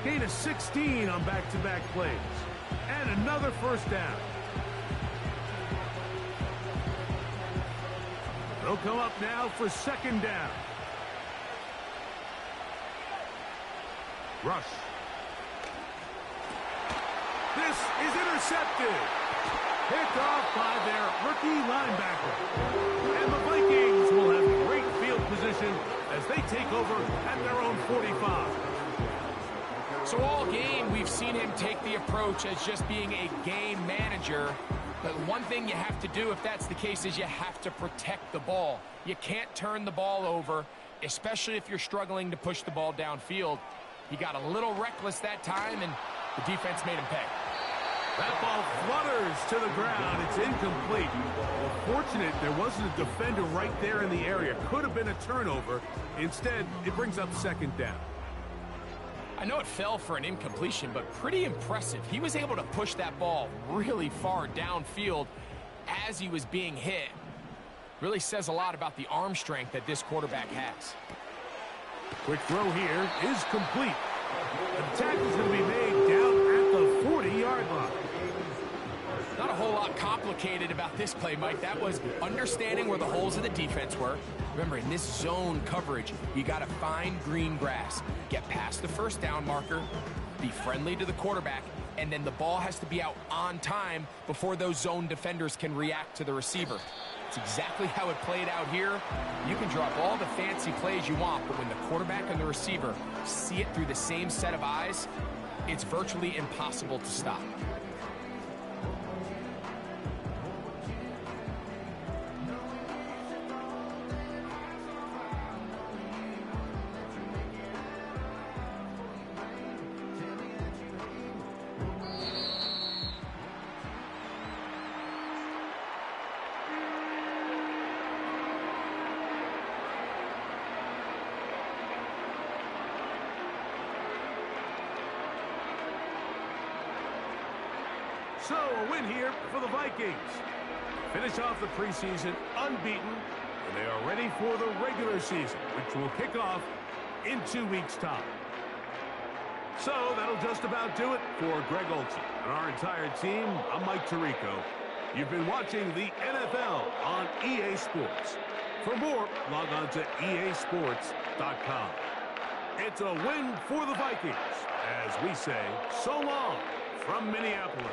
Gain of 16 on back-to-back plays. And another first down. They'll come up now for 2nd down. Rush. This is intercepted. Picked off by their rookie linebacker. And the Vikings will have great field position as they take over at their own 45. So all game, we've seen him take the approach as just being a game manager. But one thing you have to do if that's the case is you have to protect the ball. You can't turn the ball over, especially if you're struggling to push the ball downfield. He got a little reckless that time, and the defense made him pay. That ball flutters to the ground. It's incomplete. Well, fortunate there wasn't a defender right there in the area. Could have been a turnover. Instead, it brings up 2nd down. I know it fell for an incompletion, but pretty impressive. He was able to push that ball really far downfield as he was being hit. Really says a lot about the arm strength that this quarterback has. Quick throw here is complete. The tackle is going to be made down at the 40-yard line. Not a whole lot complicated about this play, Mike. That was understanding where the holes of the defense were. Remember, in this zone coverage, you got to find green grass. Get past the first down marker, be friendly to the quarterback, and then the ball has to be out on time before those zone defenders can react to the receiver. It's exactly how it played out here. You can drop all the fancy plays you want, but when the quarterback and the receiver see it through the same set of eyes, it's virtually impossible to stop. So, a win here for the Vikings. Finish off the preseason unbeaten, and they are ready for the regular season, which will kick off in 2 weeks' time. So, that'll just about do it for Greg Olsen and our entire team. I'm Mike Tirico. You've been watching the NFL on EA Sports. For more, log on to easports.com. It's a win for the Vikings, as we say so long from Minneapolis.